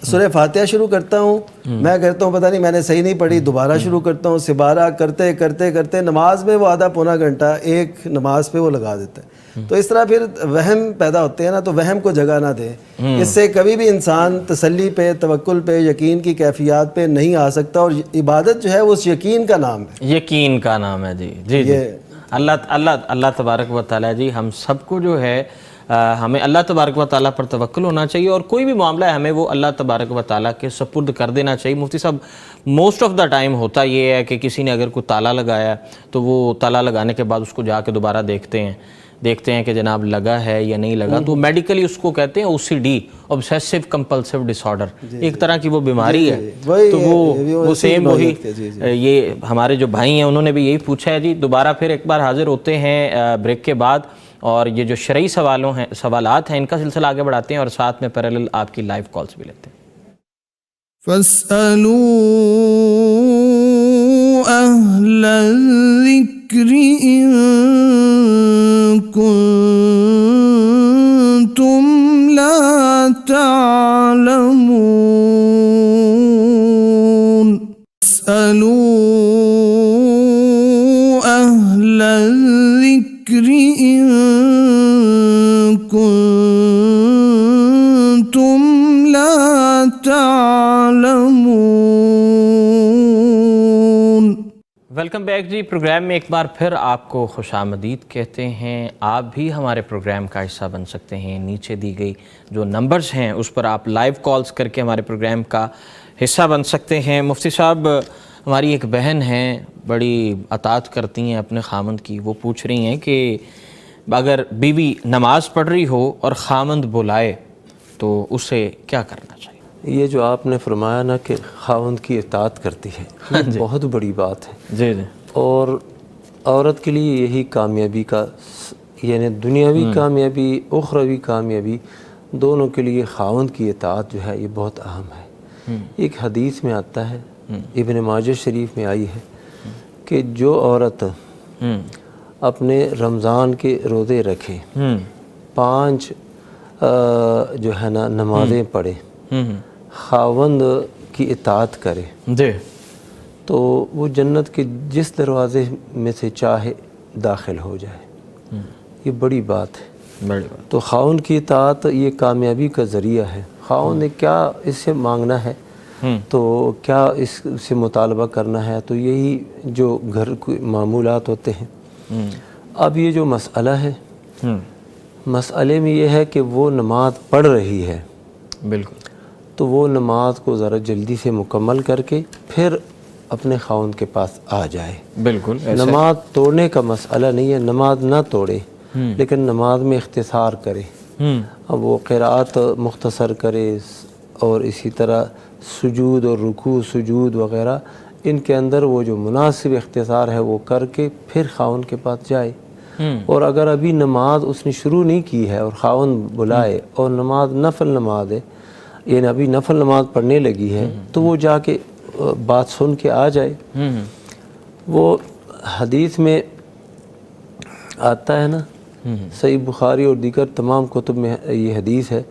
سورہ فاتحہ شروع کرتا ہوں، میں کہتا ہوں پتہ نہیں میں نے صحیح نہیں پڑھی، دوبارہ شروع کرتا ہوں، سبارہ کرتے کرتے کرتے نماز میں وہ آدھا پونا گھنٹہ ایک نماز پہ وہ لگا دیتا ہے. تو اس طرح پھر وہم پیدا ہوتے ہیں نا، تو وہم کو جگہ نہ دیں. اس سے کبھی بھی انسان تسلی پہ، توکل پہ، یقین کی کیفیات پہ نہیں آ سکتا. اور عبادت جو ہے وہ اس یقین کا نام ہے، یقین کا نام ہے. جی جی جی. اللہ تبارک و تعالیٰ جی ہم سب کو جو ہے ہمیں اللہ تبارک و تعالیٰ پر توکل ہونا چاہیے، اور کوئی بھی معاملہ ہے ہمیں وہ اللہ تبارک و تعالیٰ کے سپرد کر دینا چاہیے. مفتی صاحب موسٹ آف دا ٹائم ہوتا یہ ہے کہ کسی نے اگر کوئی تالا لگایا تو وہ تالا لگانے کے بعد اس کو جا کے دوبارہ دیکھتے ہیں کہ جناب لگا ہے یا نہیں لگا. تو میڈیکلی اس کو کہتے ہیں OCD، obsessive compulsive disorder، ایک طرح کی وہ بیماری ہے. تو وہ سیم وہی یہ ہمارے جو بھائی ہیں انہوں نے بھی یہی پوچھا ہے. جی دوبارہ پھر ایک بار حاضر ہوتے ہیں بریک کے بعد، اور یہ جو شرعی سوالات ہیں ان کا سلسلہ آگے بڑھاتے ہیں، اور ساتھ میں پیرالل آپ کی لائیو کالز بھی لیتے ہیں. فاسألوا أهل الذكر إن كنتم لا تعلمون. فاسألوا أهل الذكر إن كنتم لا تعلمون. ویلکم بیک جی. پروگرام میں ایک بار پھر آپ کو خوش آمدید کہتے ہیں. آپ بھی ہمارے پروگرام کا حصہ بن سکتے ہیں. نیچے دی گئی جو نمبرز ہیں اس پر آپ لائیو کالز کر کے ہمارے پروگرام کا حصہ بن سکتے ہیں. مفتی صاحب ہماری ایک بہن ہیں، بڑی اطاعت کرتی ہیں اپنے خامند کی. وہ پوچھ رہی ہیں کہ اگر بیوی نماز پڑھ رہی ہو اور خامند بلائے تو اسے کیا کرنا چاہیے؟ یہ جو آپ نے فرمایا نا کہ خاوند کی اطاعت کرتی ہے، یہ بہت بڑی بات ہے. جی جی. اور عورت کے لیے یہی کامیابی کا، یعنی دنیاوی کامیابی، اخروی کامیابی، دونوں کے لیے خاوند کی اطاعت جو ہے یہ بہت اہم ہے. ایک حدیث میں آتا ہے، ابن ماجہ شریف میں آئی ہے کہ جو عورت اپنے رمضان کے روزے رکھے، 5 جو ہے نا نمازیں پڑھے، خاوند کی اطاعت کرے، جی، تو وہ جنت کے جس دروازے میں سے چاہے داخل ہو جائے. یہ بڑی بات ہے. بڑی بات. تو خاوند کی اطاعت یہ کامیابی کا ذریعہ ہے. خاوند نے کیا اس سے مانگنا ہے، تو کیا اس سے مطالبہ کرنا ہے، تو یہی جو گھر کے معمولات ہوتے ہیں. اب یہ جو مسئلہ ہے، مسئلے میں یہ ہے کہ وہ نماز پڑھ رہی ہے، بالکل، تو وہ نماز کو ذرا جلدی سے مکمل کر کے پھر اپنے خاوند کے پاس آ جائے. بالکل. نماز توڑنے کا مسئلہ نہیں ہے، نماز نہ توڑے، لیکن نماز میں اختصار کرے. اب وہ قرأت مختصر کرے، اور اسی طرح سجود اور رکوع سجود وغیرہ ان کے اندر وہ جو مناسب اختصار ہے وہ کر کے پھر خاوند کے پاس جائے. اور اگر ابھی نماز اس نے شروع نہیں کی ہے اور خاوند بلائے اور نماز نفل نماز ہے، یعنی ابھی نفل نماز پڑھنے لگی ہے، تو وہ جا کے بات سن کے آ جائے. وہ حدیث میں آتا ہے نا، صحیح بخاری اور دیگر تمام کتب میں یہ حدیث ہے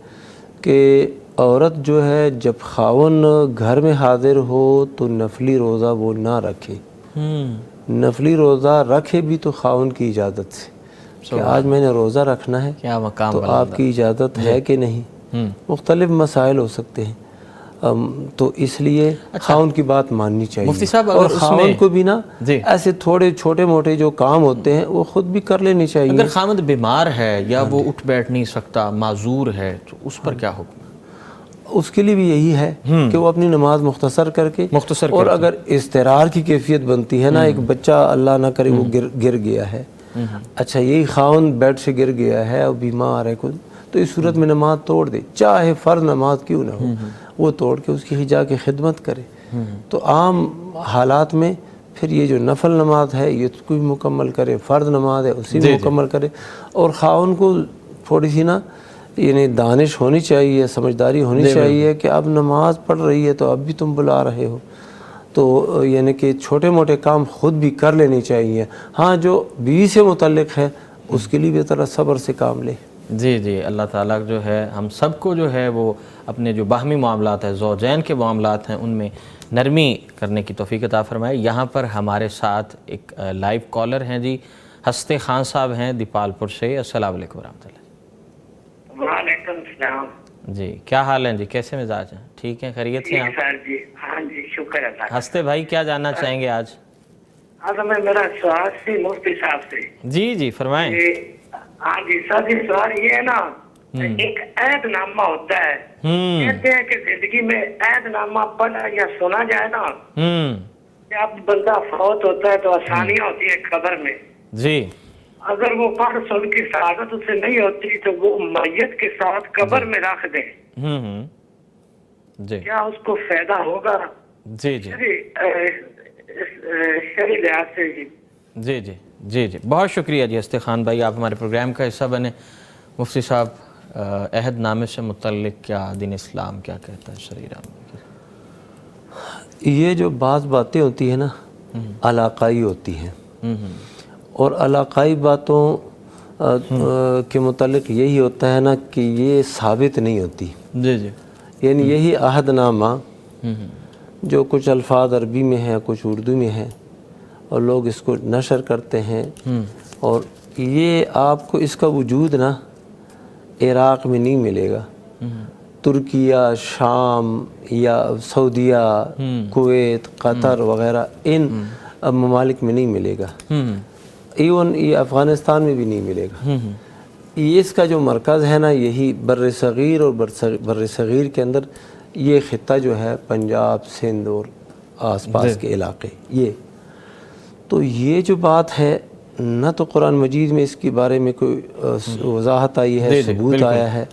کہ عورت جو ہے جب خاوند گھر میں حاضر ہو تو نفلی روزہ وہ نہ رکھے. نفلی روزہ رکھے بھی تو خاوند کی اجازت سے، کہ آج میں نے روزہ رکھنا ہے، کیا مقام تو آپ کی اجازت ہے کہ نہیں. مختلف مسائل ہو سکتے ہیں، تو اس لیے خاوند کی بات ماننی چاہیے. مفتی صاحب اور خاوند کو بھی نا ایسے تھوڑے چھوٹے موٹے جو کام ہوتے ہیں وہ خود بھی کر لینی چاہیے. اگر خاوند بیمار ہے یا وہ اٹھ بیٹھ نہیں سکتا، معذور ہے، تو اس پر کیا حکم؟ اس کے لیے بھی یہی ہے کہ وہ اپنی نماز مختصر کر کے، اور اگر اضطرار کی کیفیت بنتی ہے نا، ایک بچہ اللہ نہ کرے وہ گر گیا ہے، اچھا یہی خاوند بیڈ سے گر گیا ہے اور بیمار ہے کچھ، تو اس صورت میں نماز توڑ دے، چاہے فرض نماز کیوں نہ ہو، وہ توڑ کے اس کی جا کے خدمت کرے. تو عام حالات میں پھر یہ جو نفل نماز ہے یہ اس کو بھی مکمل کرے، فرض نماز ہے اسی بھی مکمل کرے. اور خاوند کو تھوڑی سی نا یعنی دانش ہونی چاہیے، سمجھداری ہونی چاہیے کہ اب نماز پڑھ رہی ہے تو اب بھی تم بلا رہے ہو، تو یعنی کہ چھوٹے موٹے کام خود بھی کر لینے چاہیے. ہاں جو بیوی سے متعلق ہے اس کے لیے بھی ذرا صبر سے کام لے. جی جی، اللہ تعالیٰ جو ہے ہم سب کو جو ہے وہ اپنے جو باہمی معاملات ہیں، زوجین کے معاملات ہیں، ان میں نرمی کرنے کی توفیق عطا فرمائے۔ یہاں پر ہمارے ساتھ ایک لائیو کالر ہیں جی، ہستے خان صاحب ہیں دیپال پور سے۔ السلام علیکم ورحمۃ اللہ۔ وعلیکم السلام جی کیا حال ہیں جی، کیسے مزاج ہیں؟ ٹھیک ہیں، خیریت سے ہیں آپ؟ سر جی، ہاں جی، شکر اللہ کا۔ ہستے بھائی کیا جاننا چاہیں گے آج؟ میں میرا سوال سی مفتی صاحب سے۔ جی جی فرمائیں۔ ہاں جی سر جی، سوال یہ ہے نا، ایک عہد نامہ ہوتا ہے، کہتے ہیں کہ زندگی میں عہد نامہ پڑھا یا سنا جائے نا، جب بندہ فوت ہوتا ہے تو آسانیاں ہوتی ہیں قبر میں۔ جی اگر وہ پڑھ سن کی سعادت اسے نہیں ہوتی تو وہ میت کے ساتھ قبر میں رکھ دیں، جی کیا اس کو فائدہ ہوگا؟ جی جی شرعی لحاظ سے جی۔ جی جی جی جی بہت شکریہ جی ہستے خان بھائی، آپ ہمارے پروگرام کا حصہ بنے۔ مفتی صاحب، عہد نامے سے متعلق کیا دین اسلام کیا کہتا ہے شرعی رام؟ یہ جو بعض باتیں ہوتی ہیں نا علاقائی ہوتی ہیں، اور علاقائی باتوں کے متعلق یہی ہوتا ہے نا کہ یہ ثابت نہیں ہوتی۔ جی جی یعنی یہی عہد نامہ جو کچھ الفاظ عربی میں ہیں، کچھ اردو میں ہیں، اور لوگ اس کو نشر کرتے ہیں، اور یہ آپ کو اس کا وجود نا عراق میں نہیں ملے گا، ترکیہ، شام یا سعودیہ، کویت، قطر وغیرہ ان ممالک میں نہیں ملے گا، ایون یہ افغانستان میں بھی نہیں ملے گا۔ یہ اس کا جو مرکز ہے نا، یہی بر صغیر اور بر صغیر کے اندر یہ خطہ جو ہے پنجاب، سندھ اور آس پاس کے علاقے، یہ تو یہ جو بات ہے نہ تو قرآن مجید میں اس کے بارے میں کوئی وضاحت آئی ہے، ثبوت آیا ہے،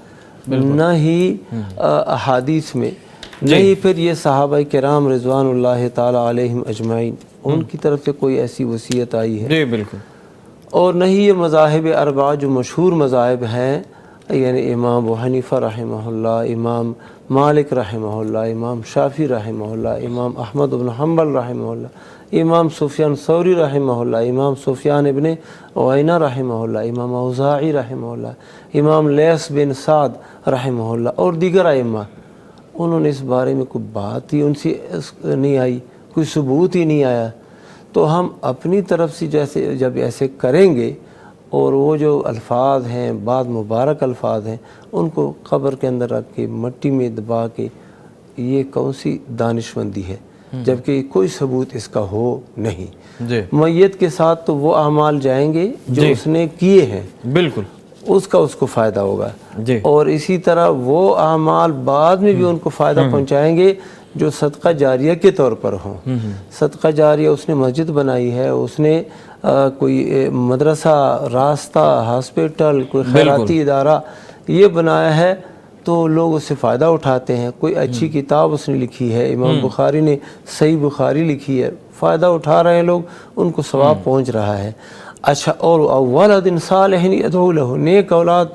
نہ ہی احادیث میں، نہ ہی پھر یہ صحابہ کرام رضوان اللہ تعالی علیہم اجمعین ان کی طرف سے کوئی ایسی وصیت آئی ہے، جی بالکل، اور نہ ہی یہ مذاہب اربعہ جو مشہور مذاہب ہیں، یعنی امام ابو حنیفہ رحمہ اللہ، امام مالک رحمہ اللہ، امام شافعی رحمہ اللہ، امام احمد بن حنبل رحمہ اللہ، امام سفیان ثوری رحمہ اللہ، امام سفیان ابن عیینہ رحمہ اللہ، امام اوزاعی رحمہ اللہ، امام لیث بن سعد رحمہ اللہ اور دیگر ائمہ، انہوں نے اس بارے میں کوئی بات ہی ان سے نہیں آئی، کوئی ثبوت ہی نہیں آیا۔ تو ہم اپنی طرف سے جیسے جب ایسے کریں گے اور وہ جو الفاظ ہیں، بعض مبارک الفاظ ہیں، ان کو قبر کے اندر رکھ کے مٹی میں دبا کے، یہ کون سی دانش مندی ہے، جبکہ کوئی ثبوت اس کا ہو نہیں۔ جی میت کے ساتھ تو وہ اعمال جائیں گے جو اس نے کیے ہیں، بالکل، اس کا اس کو فائدہ ہوگا، جی اور اسی طرح وہ اعمال بعد میں بھی ان کو فائدہ پہنچائیں گے جو صدقہ جاریہ کے طور پر ہوں۔ صدقہ جاریہ اس نے مسجد بنائی ہے، اس نے کوئی مدرسہ، راستہ، ہاسپٹل، کوئی خیراتی ادارہ یہ بنایا ہے، تو لوگ اس سے فائدہ اٹھاتے ہیں۔ کوئی اچھی کتاب اس نے لکھی ہے، امام بخاری نے صحیح بخاری لکھی ہے، فائدہ اٹھا رہے ہیں لوگ، ان کو ثواب پہنچ رہا ہے۔ اچھا، اور اولاد صالح یدعو لہ، نیک اولاد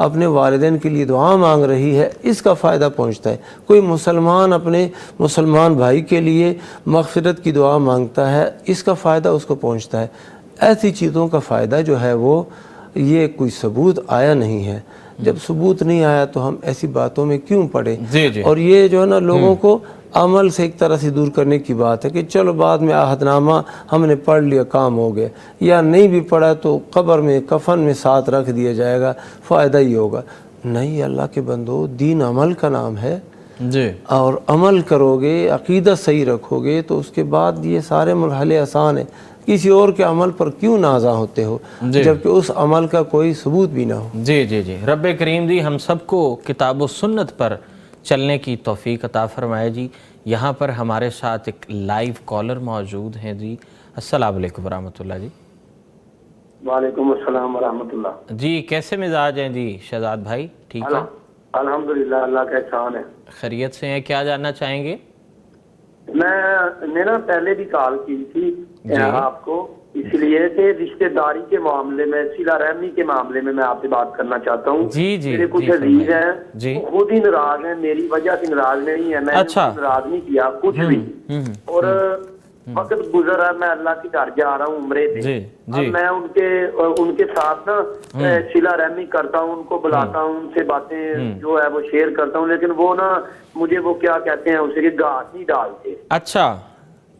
اپنے والدین کے لیے دعا مانگ رہی ہے، اس کا فائدہ پہنچتا ہے۔ کوئی مسلمان اپنے مسلمان بھائی کے لیے مغفرت کی دعا مانگتا ہے، اس کا فائدہ اس کو پہنچتا ہے۔ ایسی چیزوں کا فائدہ جو ہے وہ یہ کوئی ثبوت آیا نہیں ہے۔ جب ثبوت نہیں آیا تو ہم ایسی باتوں میں کیوں پڑے؟ جی جی اور یہ جو ہے نا لوگوں کو عمل سے ایک طرح سے دور کرنے کی بات ہے کہ چلو بعد میں عہد نامہ ہم نے پڑھ لیا، کام ہو گیا، یا نہیں بھی پڑھا تو قبر میں کفن میں ساتھ رکھ دیا جائے گا، فائدہ ہی ہوگا۔ نہیں اللہ کے بندو، دین عمل کا نام ہے، جی اور عمل کرو گے، عقیدہ صحیح رکھو گے تو اس کے بعد یہ سارے مرحلے آسان ہیں۔ کسی اور کے عمل پر کیوں نازاں ہوتے ہو جبکہ اس عمل کا کوئی ثبوت بھی نہ ہو؟ جی جی جی رب کریم جی ہم سب کو کتاب و سنت پر چلنے کی توفیق عطا فرمائے جی۔ یہاں پر ہمارے ساتھ ایک لائیو کالر موجود ہیں جی۔ السلام علیکم ورحمۃ اللہ جی۔ وعلیکم السلام ورحمۃ اللہ۔ جی کیسے مزاج ہیں جی شہزاد بھائی؟ ٹھیک ہے الحمدللہ، اللہ کا احسان ہے، خیریت سے ہیں؟ کیا جاننا چاہیں گے؟ میں نے نا پہلے بھی کال کی تھی آپ کو، اس لیے کہ رشتہ داری کے معاملے میں، صلہ رحمی کے معاملے میں آپ سے بات کرنا چاہتا ہوں۔ جی جی میرے کچھ عزیز ہیں، جی وہ خود ہی ناراض ہیں، میری وجہ سے ناراض نہیں ہے، میں نے اچھا، ناراض نہیں کیا کچھ بھی، اور وقت گزر رہا ہے, میں اللہ کے گھر جا رہا ہوں عمرے پہ, اب میں ان کے ساتھ نا صلہ رحمی کرتا ہوں, ان کو بلاتا ہوں, ان سے باتیں جو ہے وہ شیئر کرتا ہوں, لیکن وہ نا مجھے وہ کیا کہتے ہیں اسے کہ گھاس نہیں ڈالتے. اچھا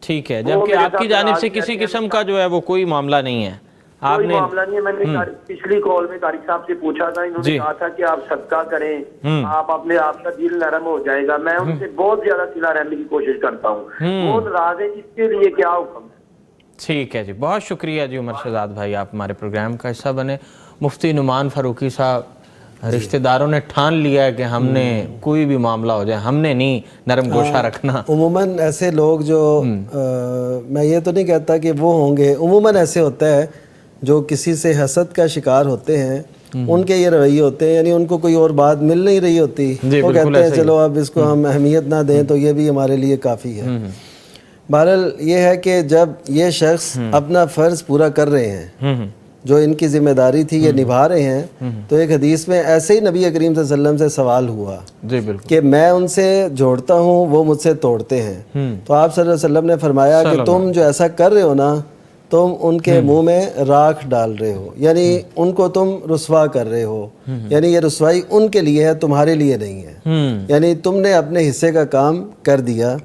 ٹھیک ہے, جبکہ آپ کی جانب سے کسی قسم کا جو ہے وہ کوئی معاملہ نہیں ہے, آپ کوئی نے معاملہ نہیں ہے. میں نے پچھلی کال میں طارق صاحب سے پوچھا تھا, انہوں نے کہا تھا کہ آپ صدقہ کریں, آپ اپنے آپ کا دل نرم ہو جائے گا. میں ان سے بہت زیادہ صلہ رحمی کی کوشش کرتا ہوں, وہ ناراض ہے, اس کے لیے کیا حکم ہے؟ ٹھیک ہے جی, بہت شکریہ جی عمر شہزاد بھائی, آپ ہمارے پروگرام کا حصہ بنے. مفتی نعمان فاروقی صاحب, رشتہ داروں نے ٹھان لیا ہے کہ ہم نے کوئی بھی معاملہ ہو جائے ہم نے نہیں نرم گوشہ رکھنا. عموماً ایسے لوگ جو میں یہ تو نہیں کہتا کہ وہ ہوں گے, عموماً ایسے ہوتا ہے جو کسی سے حسد کا شکار ہوتے ہیں, ان کے یہ رویے ہوتے ہیں, یعنی ان کو کوئی اور بات مل نہیں رہی ہوتی, وہ کہتے ہیں چلو اب اس کو ہم اہمیت نہ دیں تو یہ بھی ہمارے لیے کافی ہے. بہرحال یہ ہے کہ جب یہ شخص اپنا فرض پورا کر رہے ہیں, جو ان کی ذمہ داری تھی یہ نبھا رہے ہیں, تو ایک حدیث میں ایسے ہی نبی کریم صلی اللہ علیہ وسلم سے سوال ہوا کہ میں ان سے جوڑتا ہوں وہ مجھ سے توڑتے ہیں, تو آپ صلی اللہ علیہ وسلم نے فرمایا کہ تم جو ایسا کر رہے ہو نا, تم ان کے منہ میں راکھ ڈال رہے ہو, یعنی ان کو تم رسوا کر رہے ہو, یعنی یہ رسوائی ان کے لیے ہے, تمہارے لیے نہیں ہے. یعنی تم نے اپنے حصے کا کام کر دیا,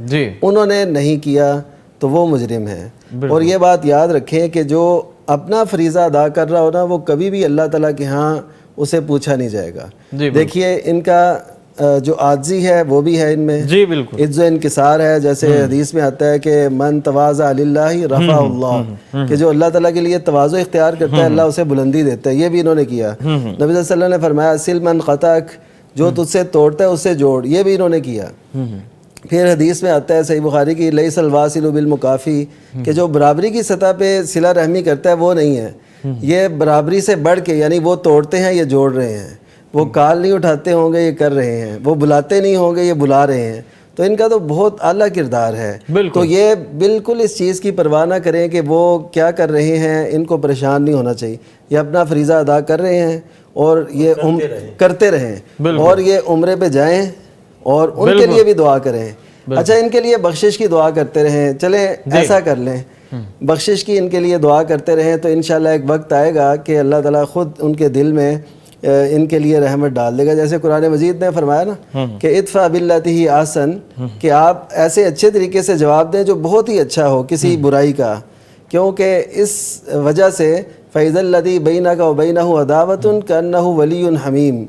انہوں نے نہیں کیا تو وہ مجرم ہے. اور یہ بات یاد رکھیں کہ جو اپنا فریضہ ادا کر رہا ہو نا, وہ کبھی بھی اللہ تعالیٰ کے ہاں اسے پوچھا نہیں جائے گا. دیکھیے ان کا جو عاجزی ہے وہ بھی ہے ان میں, عجز و انکسار ہے, جیسے حدیث میں آتا ہے کہ من تواضع للہ رفع اللہ, کہ جو اللہ تعالیٰ کے لیے تواضع اختیار کرتا ہے اللہ اسے بلندی دیتا ہے. یہ بھی انہوں نے کیا. نبی صلی اللہ علیہ وسلم نے فرمایا سل من قطعک, جو تجھ سے توڑتا ہے اس سے جوڑ, یہ بھی انہوں نے کیا. پھر حدیث میں آتا ہے صحیح بخاری کی لیس الواصل بالمکافی, کہ جو برابری کی سطح پہ صلہ رحمی کرتا ہے وہ نہیں ہے, یہ برابری سے بڑھ کے, یعنی وہ توڑتے ہیں یہ جوڑ رہے ہیں, وہ کال نہیں اٹھاتے ہوں گے یہ کر رہے ہیں, وہ بلاتے نہیں ہوں گے یہ بلا رہے ہیں, تو ان کا تو بہت اعلیٰ کردار ہے. تو یہ بالکل اس چیز کی پرواہ نہ کریں کہ وہ کیا کر رہے ہیں, ان کو پریشان نہیں ہونا چاہیے. یہ اپنا فریضہ ادا کر رہے ہیں اور یہ کرتے رہیں, اور یہ عمرے پہ جائیں اور ان کے لیے بھی دعا کریں. اچھا ان کے لیے بخشش کی دعا کرتے رہیں, چلیں ایسا کر لیں, بخشش کی ان کے لیے دعا کرتے رہیں, تو انشاءاللہ ایک وقت آئے گا کہ اللہ تعالیٰ خود ان کے دل میں ان کے لیے رحمت ڈال دے گا. جیسے قرآن مجید نے فرمایا نا کہ ادفع باللتی احسن, کہ آپ ایسے اچھے طریقے سے جواب دیں جو بہت ہی اچھا ہو کسی برائی کا, کیونکہ اس وجہ سے فَإِذَا الَّذِي بَيْنَكَ وَبَيْنَهُ عَدَاوَةٌ كَأَنَّهُ وَلِيٌّ حَمِيمٌ,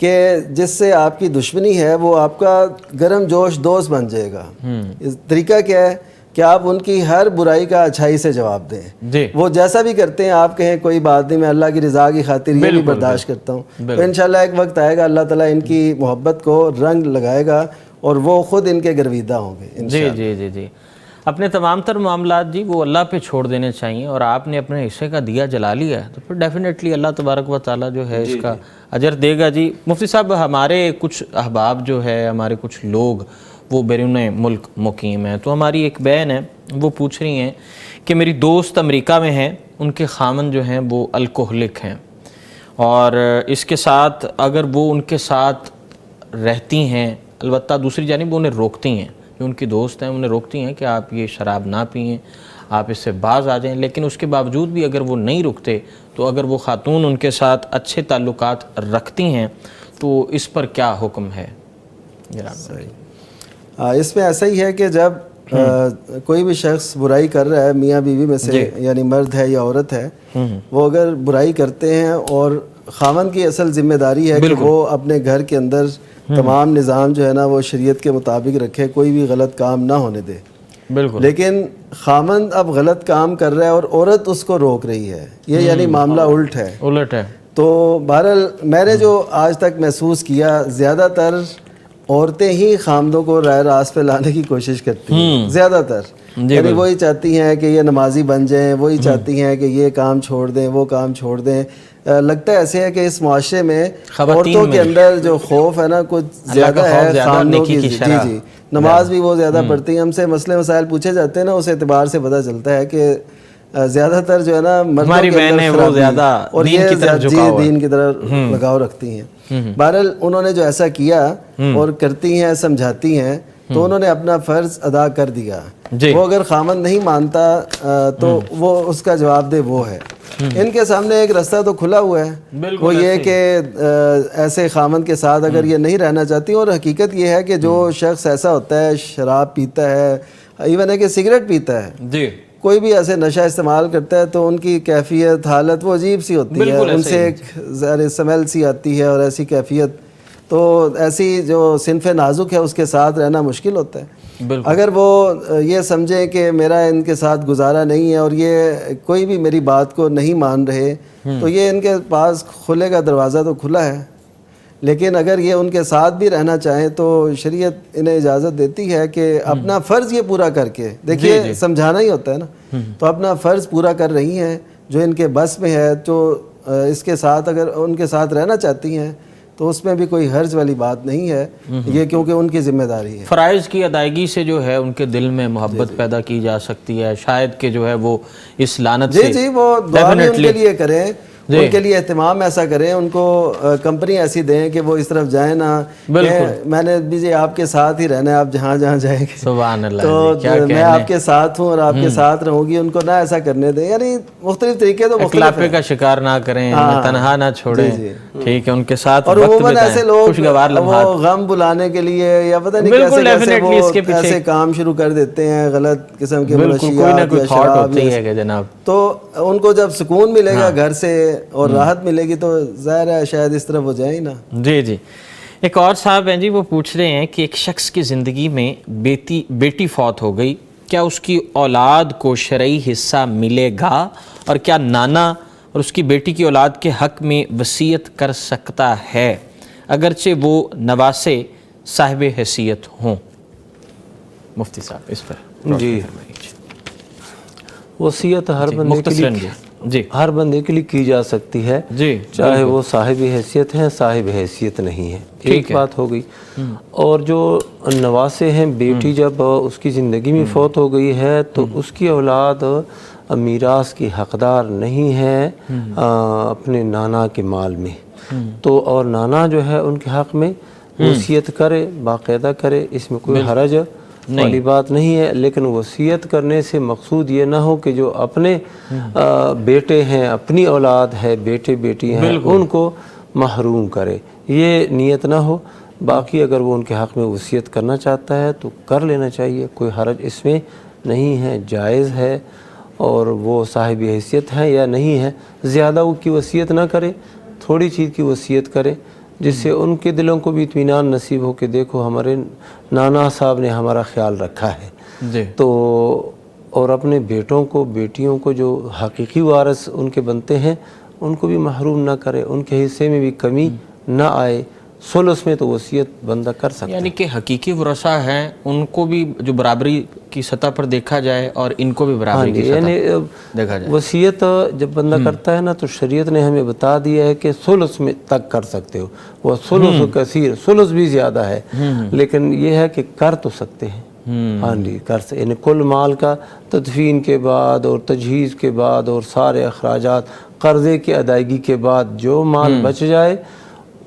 کہ جس سے آپ کی دشمنی ہے وہ آپ کا گرم جوش دوست بن جائے گا. اس طریقہ کیا ہے کہ آپ ان کی ہر برائی کا اچھائی سے جواب دیں, وہ جیسا بھی کرتے ہیں آپ کہیں کوئی بات نہیں, میں اللہ کی رضا کی خاطر یہ بھی برداشت کرتا ہوں. تو انشاءاللہ ایک وقت آئے گا اللہ تعالیٰ ان کی محبت کو رنگ لگائے گا اور وہ خود ان کے گرویدہ ہوں گے. جی اپنے تمام تر معاملات جی وہ اللہ پہ چھوڑ دینے چاہیے, اور آپ نے اپنے حصے کا دیا جلا لیا ہے تو پھر ڈیفینیٹلی اللہ تبارک و تعالیٰ جو ہے اس کا اجر دے گا. جی مفتی صاحب, ہمارے کچھ احباب جو ہے, ہمارے کچھ لوگ وہ بیرون ملک مقیم ہیں, تو ہماری ایک بہن ہے وہ پوچھ رہی ہیں کہ میری دوست امریکہ میں ہیں, ان کے خامن جو ہیں وہ الکوہلک ہیں, اور اس کے ساتھ اگر وہ ان کے ساتھ رہتی ہیں, البتہ دوسری جانب وہ انہیں روکتی ہیں, جو ان کی دوست ہیں انہیں روکتی ہیں کہ آپ یہ شراب نہ پئیں, آپ اس سے باز آ جائیں, لیکن اس کے باوجود بھی اگر وہ نہیں رکتے تو اگر وہ خاتون ان کے ساتھ اچھے تعلقات رکھتی ہیں تو اس پر کیا حکم ہے؟ اس میں ایسا ہی ہے کہ جب کوئی بھی شخص برائی کر رہا ہے میاں بیوی میں سے, یعنی مرد ہے یا عورت ہے, وہ اگر برائی کرتے ہیں اور خاوند کی اصل ذمہ داری ہے کہ وہ اپنے گھر کے اندر تمام نظام جو ہے نا وہ شریعت کے مطابق رکھے, کوئی بھی غلط کام نہ ہونے دے. لیکن خاوند اب غلط کام کر رہا ہے اور عورت اس کو روک رہی ہے, یہ یعنی معاملہ الٹ ہے. تو بہرحال میں نے جو آج تک محسوس کیا, زیادہ تر عورتیں ہی خامدوں کو رائے راست پہ لانے کی کوشش کرتی ہیں, زیادہ تر, یعنی وہی چاہتی ہیں کہ یہ نمازی بن جائیں, وہی چاہتی ہیں کہ یہ کام چھوڑ دیں وہ کام چھوڑ دیں. لگتا ہے ایسے ہے کہ اس معاشرے میں عورتوں کے اندر جو خوف ہے نا کچھ زیادہ ہے خامدوں کی. جی نماز بھی وہ زیادہ پڑھتی ہیں. ہم سے مسئلے مسائل پوچھے جاتے ہیں نا, اس اعتبار سے پتہ چلتا ہے کہ زیادہ تر جو ہے نا مردوں کے اندر خرابی اور یہ دین کی طرف لگاؤ رکھتی ہیں. بہرحال انہوں نے جو ایسا کیا اور کرتی ہیں, سمجھاتی ہیں, تو انہوں نے اپنا فرض ادا کر دیا. جی. وہ اگر خامند نہیں مانتا تو وہ اس کا جواب دہ وہ ہے. ان کے سامنے ایک رستہ تو کھلا ہوا ہے, وہ یہ کہ ایسے خامند کے ساتھ اگر یہ نہیں رہنا چاہتی. اور حقیقت یہ ہے کہ جو شخص ایسا ہوتا ہے, شراب پیتا ہے, ایون ہے کہ سگریٹ پیتا ہے, جی, کوئی بھی ایسے نشہ استعمال کرتا ہے, تو ان کی کیفیت حالت وہ عجیب سی ہوتی ہے, ان سے ایک سمیل سی آتی ہے اور ایسی کیفیت. تو ایسی جو صنف نازک ہے اس کے ساتھ رہنا مشکل ہوتا ہے. اگر وہ یہ سمجھیں کہ میرا ان کے ساتھ گزارا نہیں ہے اور یہ کوئی بھی میری بات کو نہیں مان رہے, تو یہ ان کے پاس کھلے کا دروازہ تو کھلا ہے. لیکن اگر یہ ان کے ساتھ بھی رہنا چاہیں تو شریعت انہیں اجازت دیتی ہے کہ اپنا فرض یہ پورا کر کے, دیکھیے سمجھانا ہی ہوتا ہے نا, تو اپنا فرض پورا کر رہی ہیں جو ان کے بس میں ہے. تو اس کے ساتھ اگر ان کے ساتھ رہنا چاہتی ہیں تو اس میں بھی کوئی حرج والی بات نہیں ہے, یہ کیونکہ ان کی ذمہ داری ہے. فرائض کی ادائیگی سے جو ہے ان کے دل میں محبت پیدا کی جا سکتی ہے, شاید کہ جو ہے وہ اس لعنت سے جی وہ دعا بھی ان کے لیے کریں, ان کے لیے اہتمام ایسا کریں, ان کو کمپنی ایسی دیں کہ وہ اس طرف جائیں نا. میں نے بھی جی آپ کے ساتھ ہی رہنا ہے, آپ جہاں جہاں جائیں گے. سبحان اللہ. تو میں آپ کے ساتھ ہوں اور آپ کے ساتھ رہوں گی, ان کو نہ ایسا کرنے دیں. یعنی مختلف طریقے تو مختلف ہیں. کا شکار نہ کریں, تنہا نہ چھوڑیں, ٹھیک ہے, ان کے ساتھ اور عموماً ایسے لوگ وہ غم بلانے کے لیے یا پتہ نہیں کیسے کیسے وہ ایسے کام شروع کر دیتے ہیں, غلط قسم کے منشیات یا شراب, جناب. تو ان کو جب سکون ملے گا گھر سے اور راحت ملے گی تو ظاہر ہے شاید اس طرف وہ جائیں نا. جی. ایک اور صاحب ہیں جی, وہ پوچھ رہے ہیں کہ ایک شخص کی زندگی میں بیٹی فوت ہو گئی, کیا اس کی اولاد کو شرعی حصہ ملے گا, اور کیا نانا اور اس کی بیٹی کی اولاد کے حق میں وصیت کر سکتا ہے اگرچہ وہ نواسے صاحب حیثیت ہوں؟ مفتی صاحب اس پر. جی, وصیت ہر بندے کے لیے ہر بندے کے لیے کی جا سکتی ہے, چاہے وہ صاحب حیثیت ہیں صاحب حیثیت نہیں ہے. ایک بات ہو گئی. اور جو نواسے ہیں, بیٹی جب اس کی زندگی میں فوت ہو گئی ہے تو اس کی اولاد میراث کی حقدار نہیں ہے اپنے نانا کے مال میں. تو اور نانا جو ہے ان کے حق میں وصیت کرے, باقاعدہ کرے, اس میں کوئی حرج والی بات نہیں ہے. لیکن وصیت کرنے سے مقصود یہ نہ ہو کہ جو اپنے بیٹے ہیں, اپنی اولاد ہے, بیٹے بیٹی ہیں, ان کو محروم کرے, یہ نیت نہ ہو. باقی اگر وہ ان کے حق میں وصیت کرنا چاہتا ہے تو کر لینا چاہیے, کوئی حرج اس میں نہیں ہے, جائز ہے. اور وہ صاحب حیثیت ہے یا نہیں ہے, زیادہ کی وصیت نہ کرے, تھوڑی چیز کی وصیت کرے, جس سے ان کے دلوں کو بھی اطمینان نصیب ہو کہ دیکھو ہمارے نانا صاحب نے ہمارا خیال رکھا ہے. تو اور اپنے بیٹوں کو, بیٹیوں کو جو حقیقی وارث ان کے بنتے ہیں ان کو بھی محروم نہ کرے, ان کے حصے میں بھی کمی نہ آئے. ثلث میں تو وصیت بندہ کر سکتا ہے, یعنی کہ حقیقی ورثہ ہیں ان کو بھی جو برابری کی سطح پر دیکھا جائے اور ان کو بھی برابری کی سطح دیکھا جائے. وصیت جب بندہ کرتا ہے نا تو شریعت نے ہمیں بتا دیا ہے کہ ثلث میں تک کر سکتے ہو. وہ ثلث کثیر, ثلث بھی زیادہ ہے, لیکن یہ ہے کہ کر تو سکتے ہیں. ہاں جی, کر سکتے, یعنی کل مال کا تدفین کے بعد اور تجہیز کے بعد اور سارے اخراجات, قرضے کی ادائیگی کے بعد جو مال بچ جائے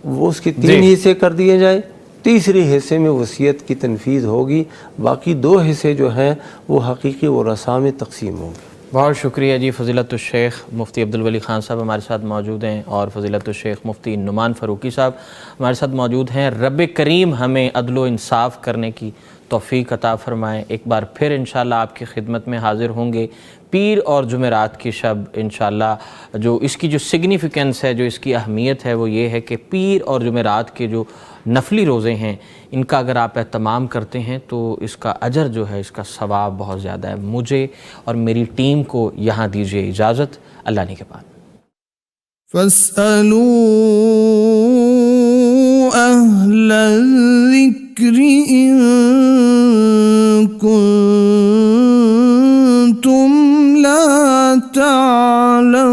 وہ اس کے 3 حصے کر دیے جائے. تیسرے حصے میں وصیت کی تنفیذ ہوگی, باقی 2 حصے جو ہیں وہ حقیقی ورثاء میں تقسیم ہوں گے. بہت شکریہ جی. فضیلت الشیخ مفتی عبدالولی خان صاحب ہمارے ساتھ موجود ہیں, اور فضیلت الشیخ مفتی نعمان فاروقی صاحب ہمارے ساتھ موجود ہیں. رب کریم ہمیں عدل و انصاف کرنے کی توفیق عطا فرمائیں. ایک بار پھر انشاءاللہ آپ کی خدمت میں حاضر ہوں گے پیر اور جمعرات کی شب انشاءاللہ. جو اس کی جو سگنیفیکنس ہے, جو اس کی اہمیت ہے, وہ یہ ہے کہ پیر اور جمعرات کے جو نفلی روزے ہیں ان کا اگر آپ اہتمام کرتے ہیں تو اس کا اجر جو ہے, اس کا ثواب بہت زیادہ ہے. مجھے اور میری ٹیم کو یہاں دیجیے اجازت, اللہ نے کے بعد. فَاسْأَلُوا أَهْلَ الذِّكْرِ إِن كُنتُمْ لَا تَعْلَمُونَ.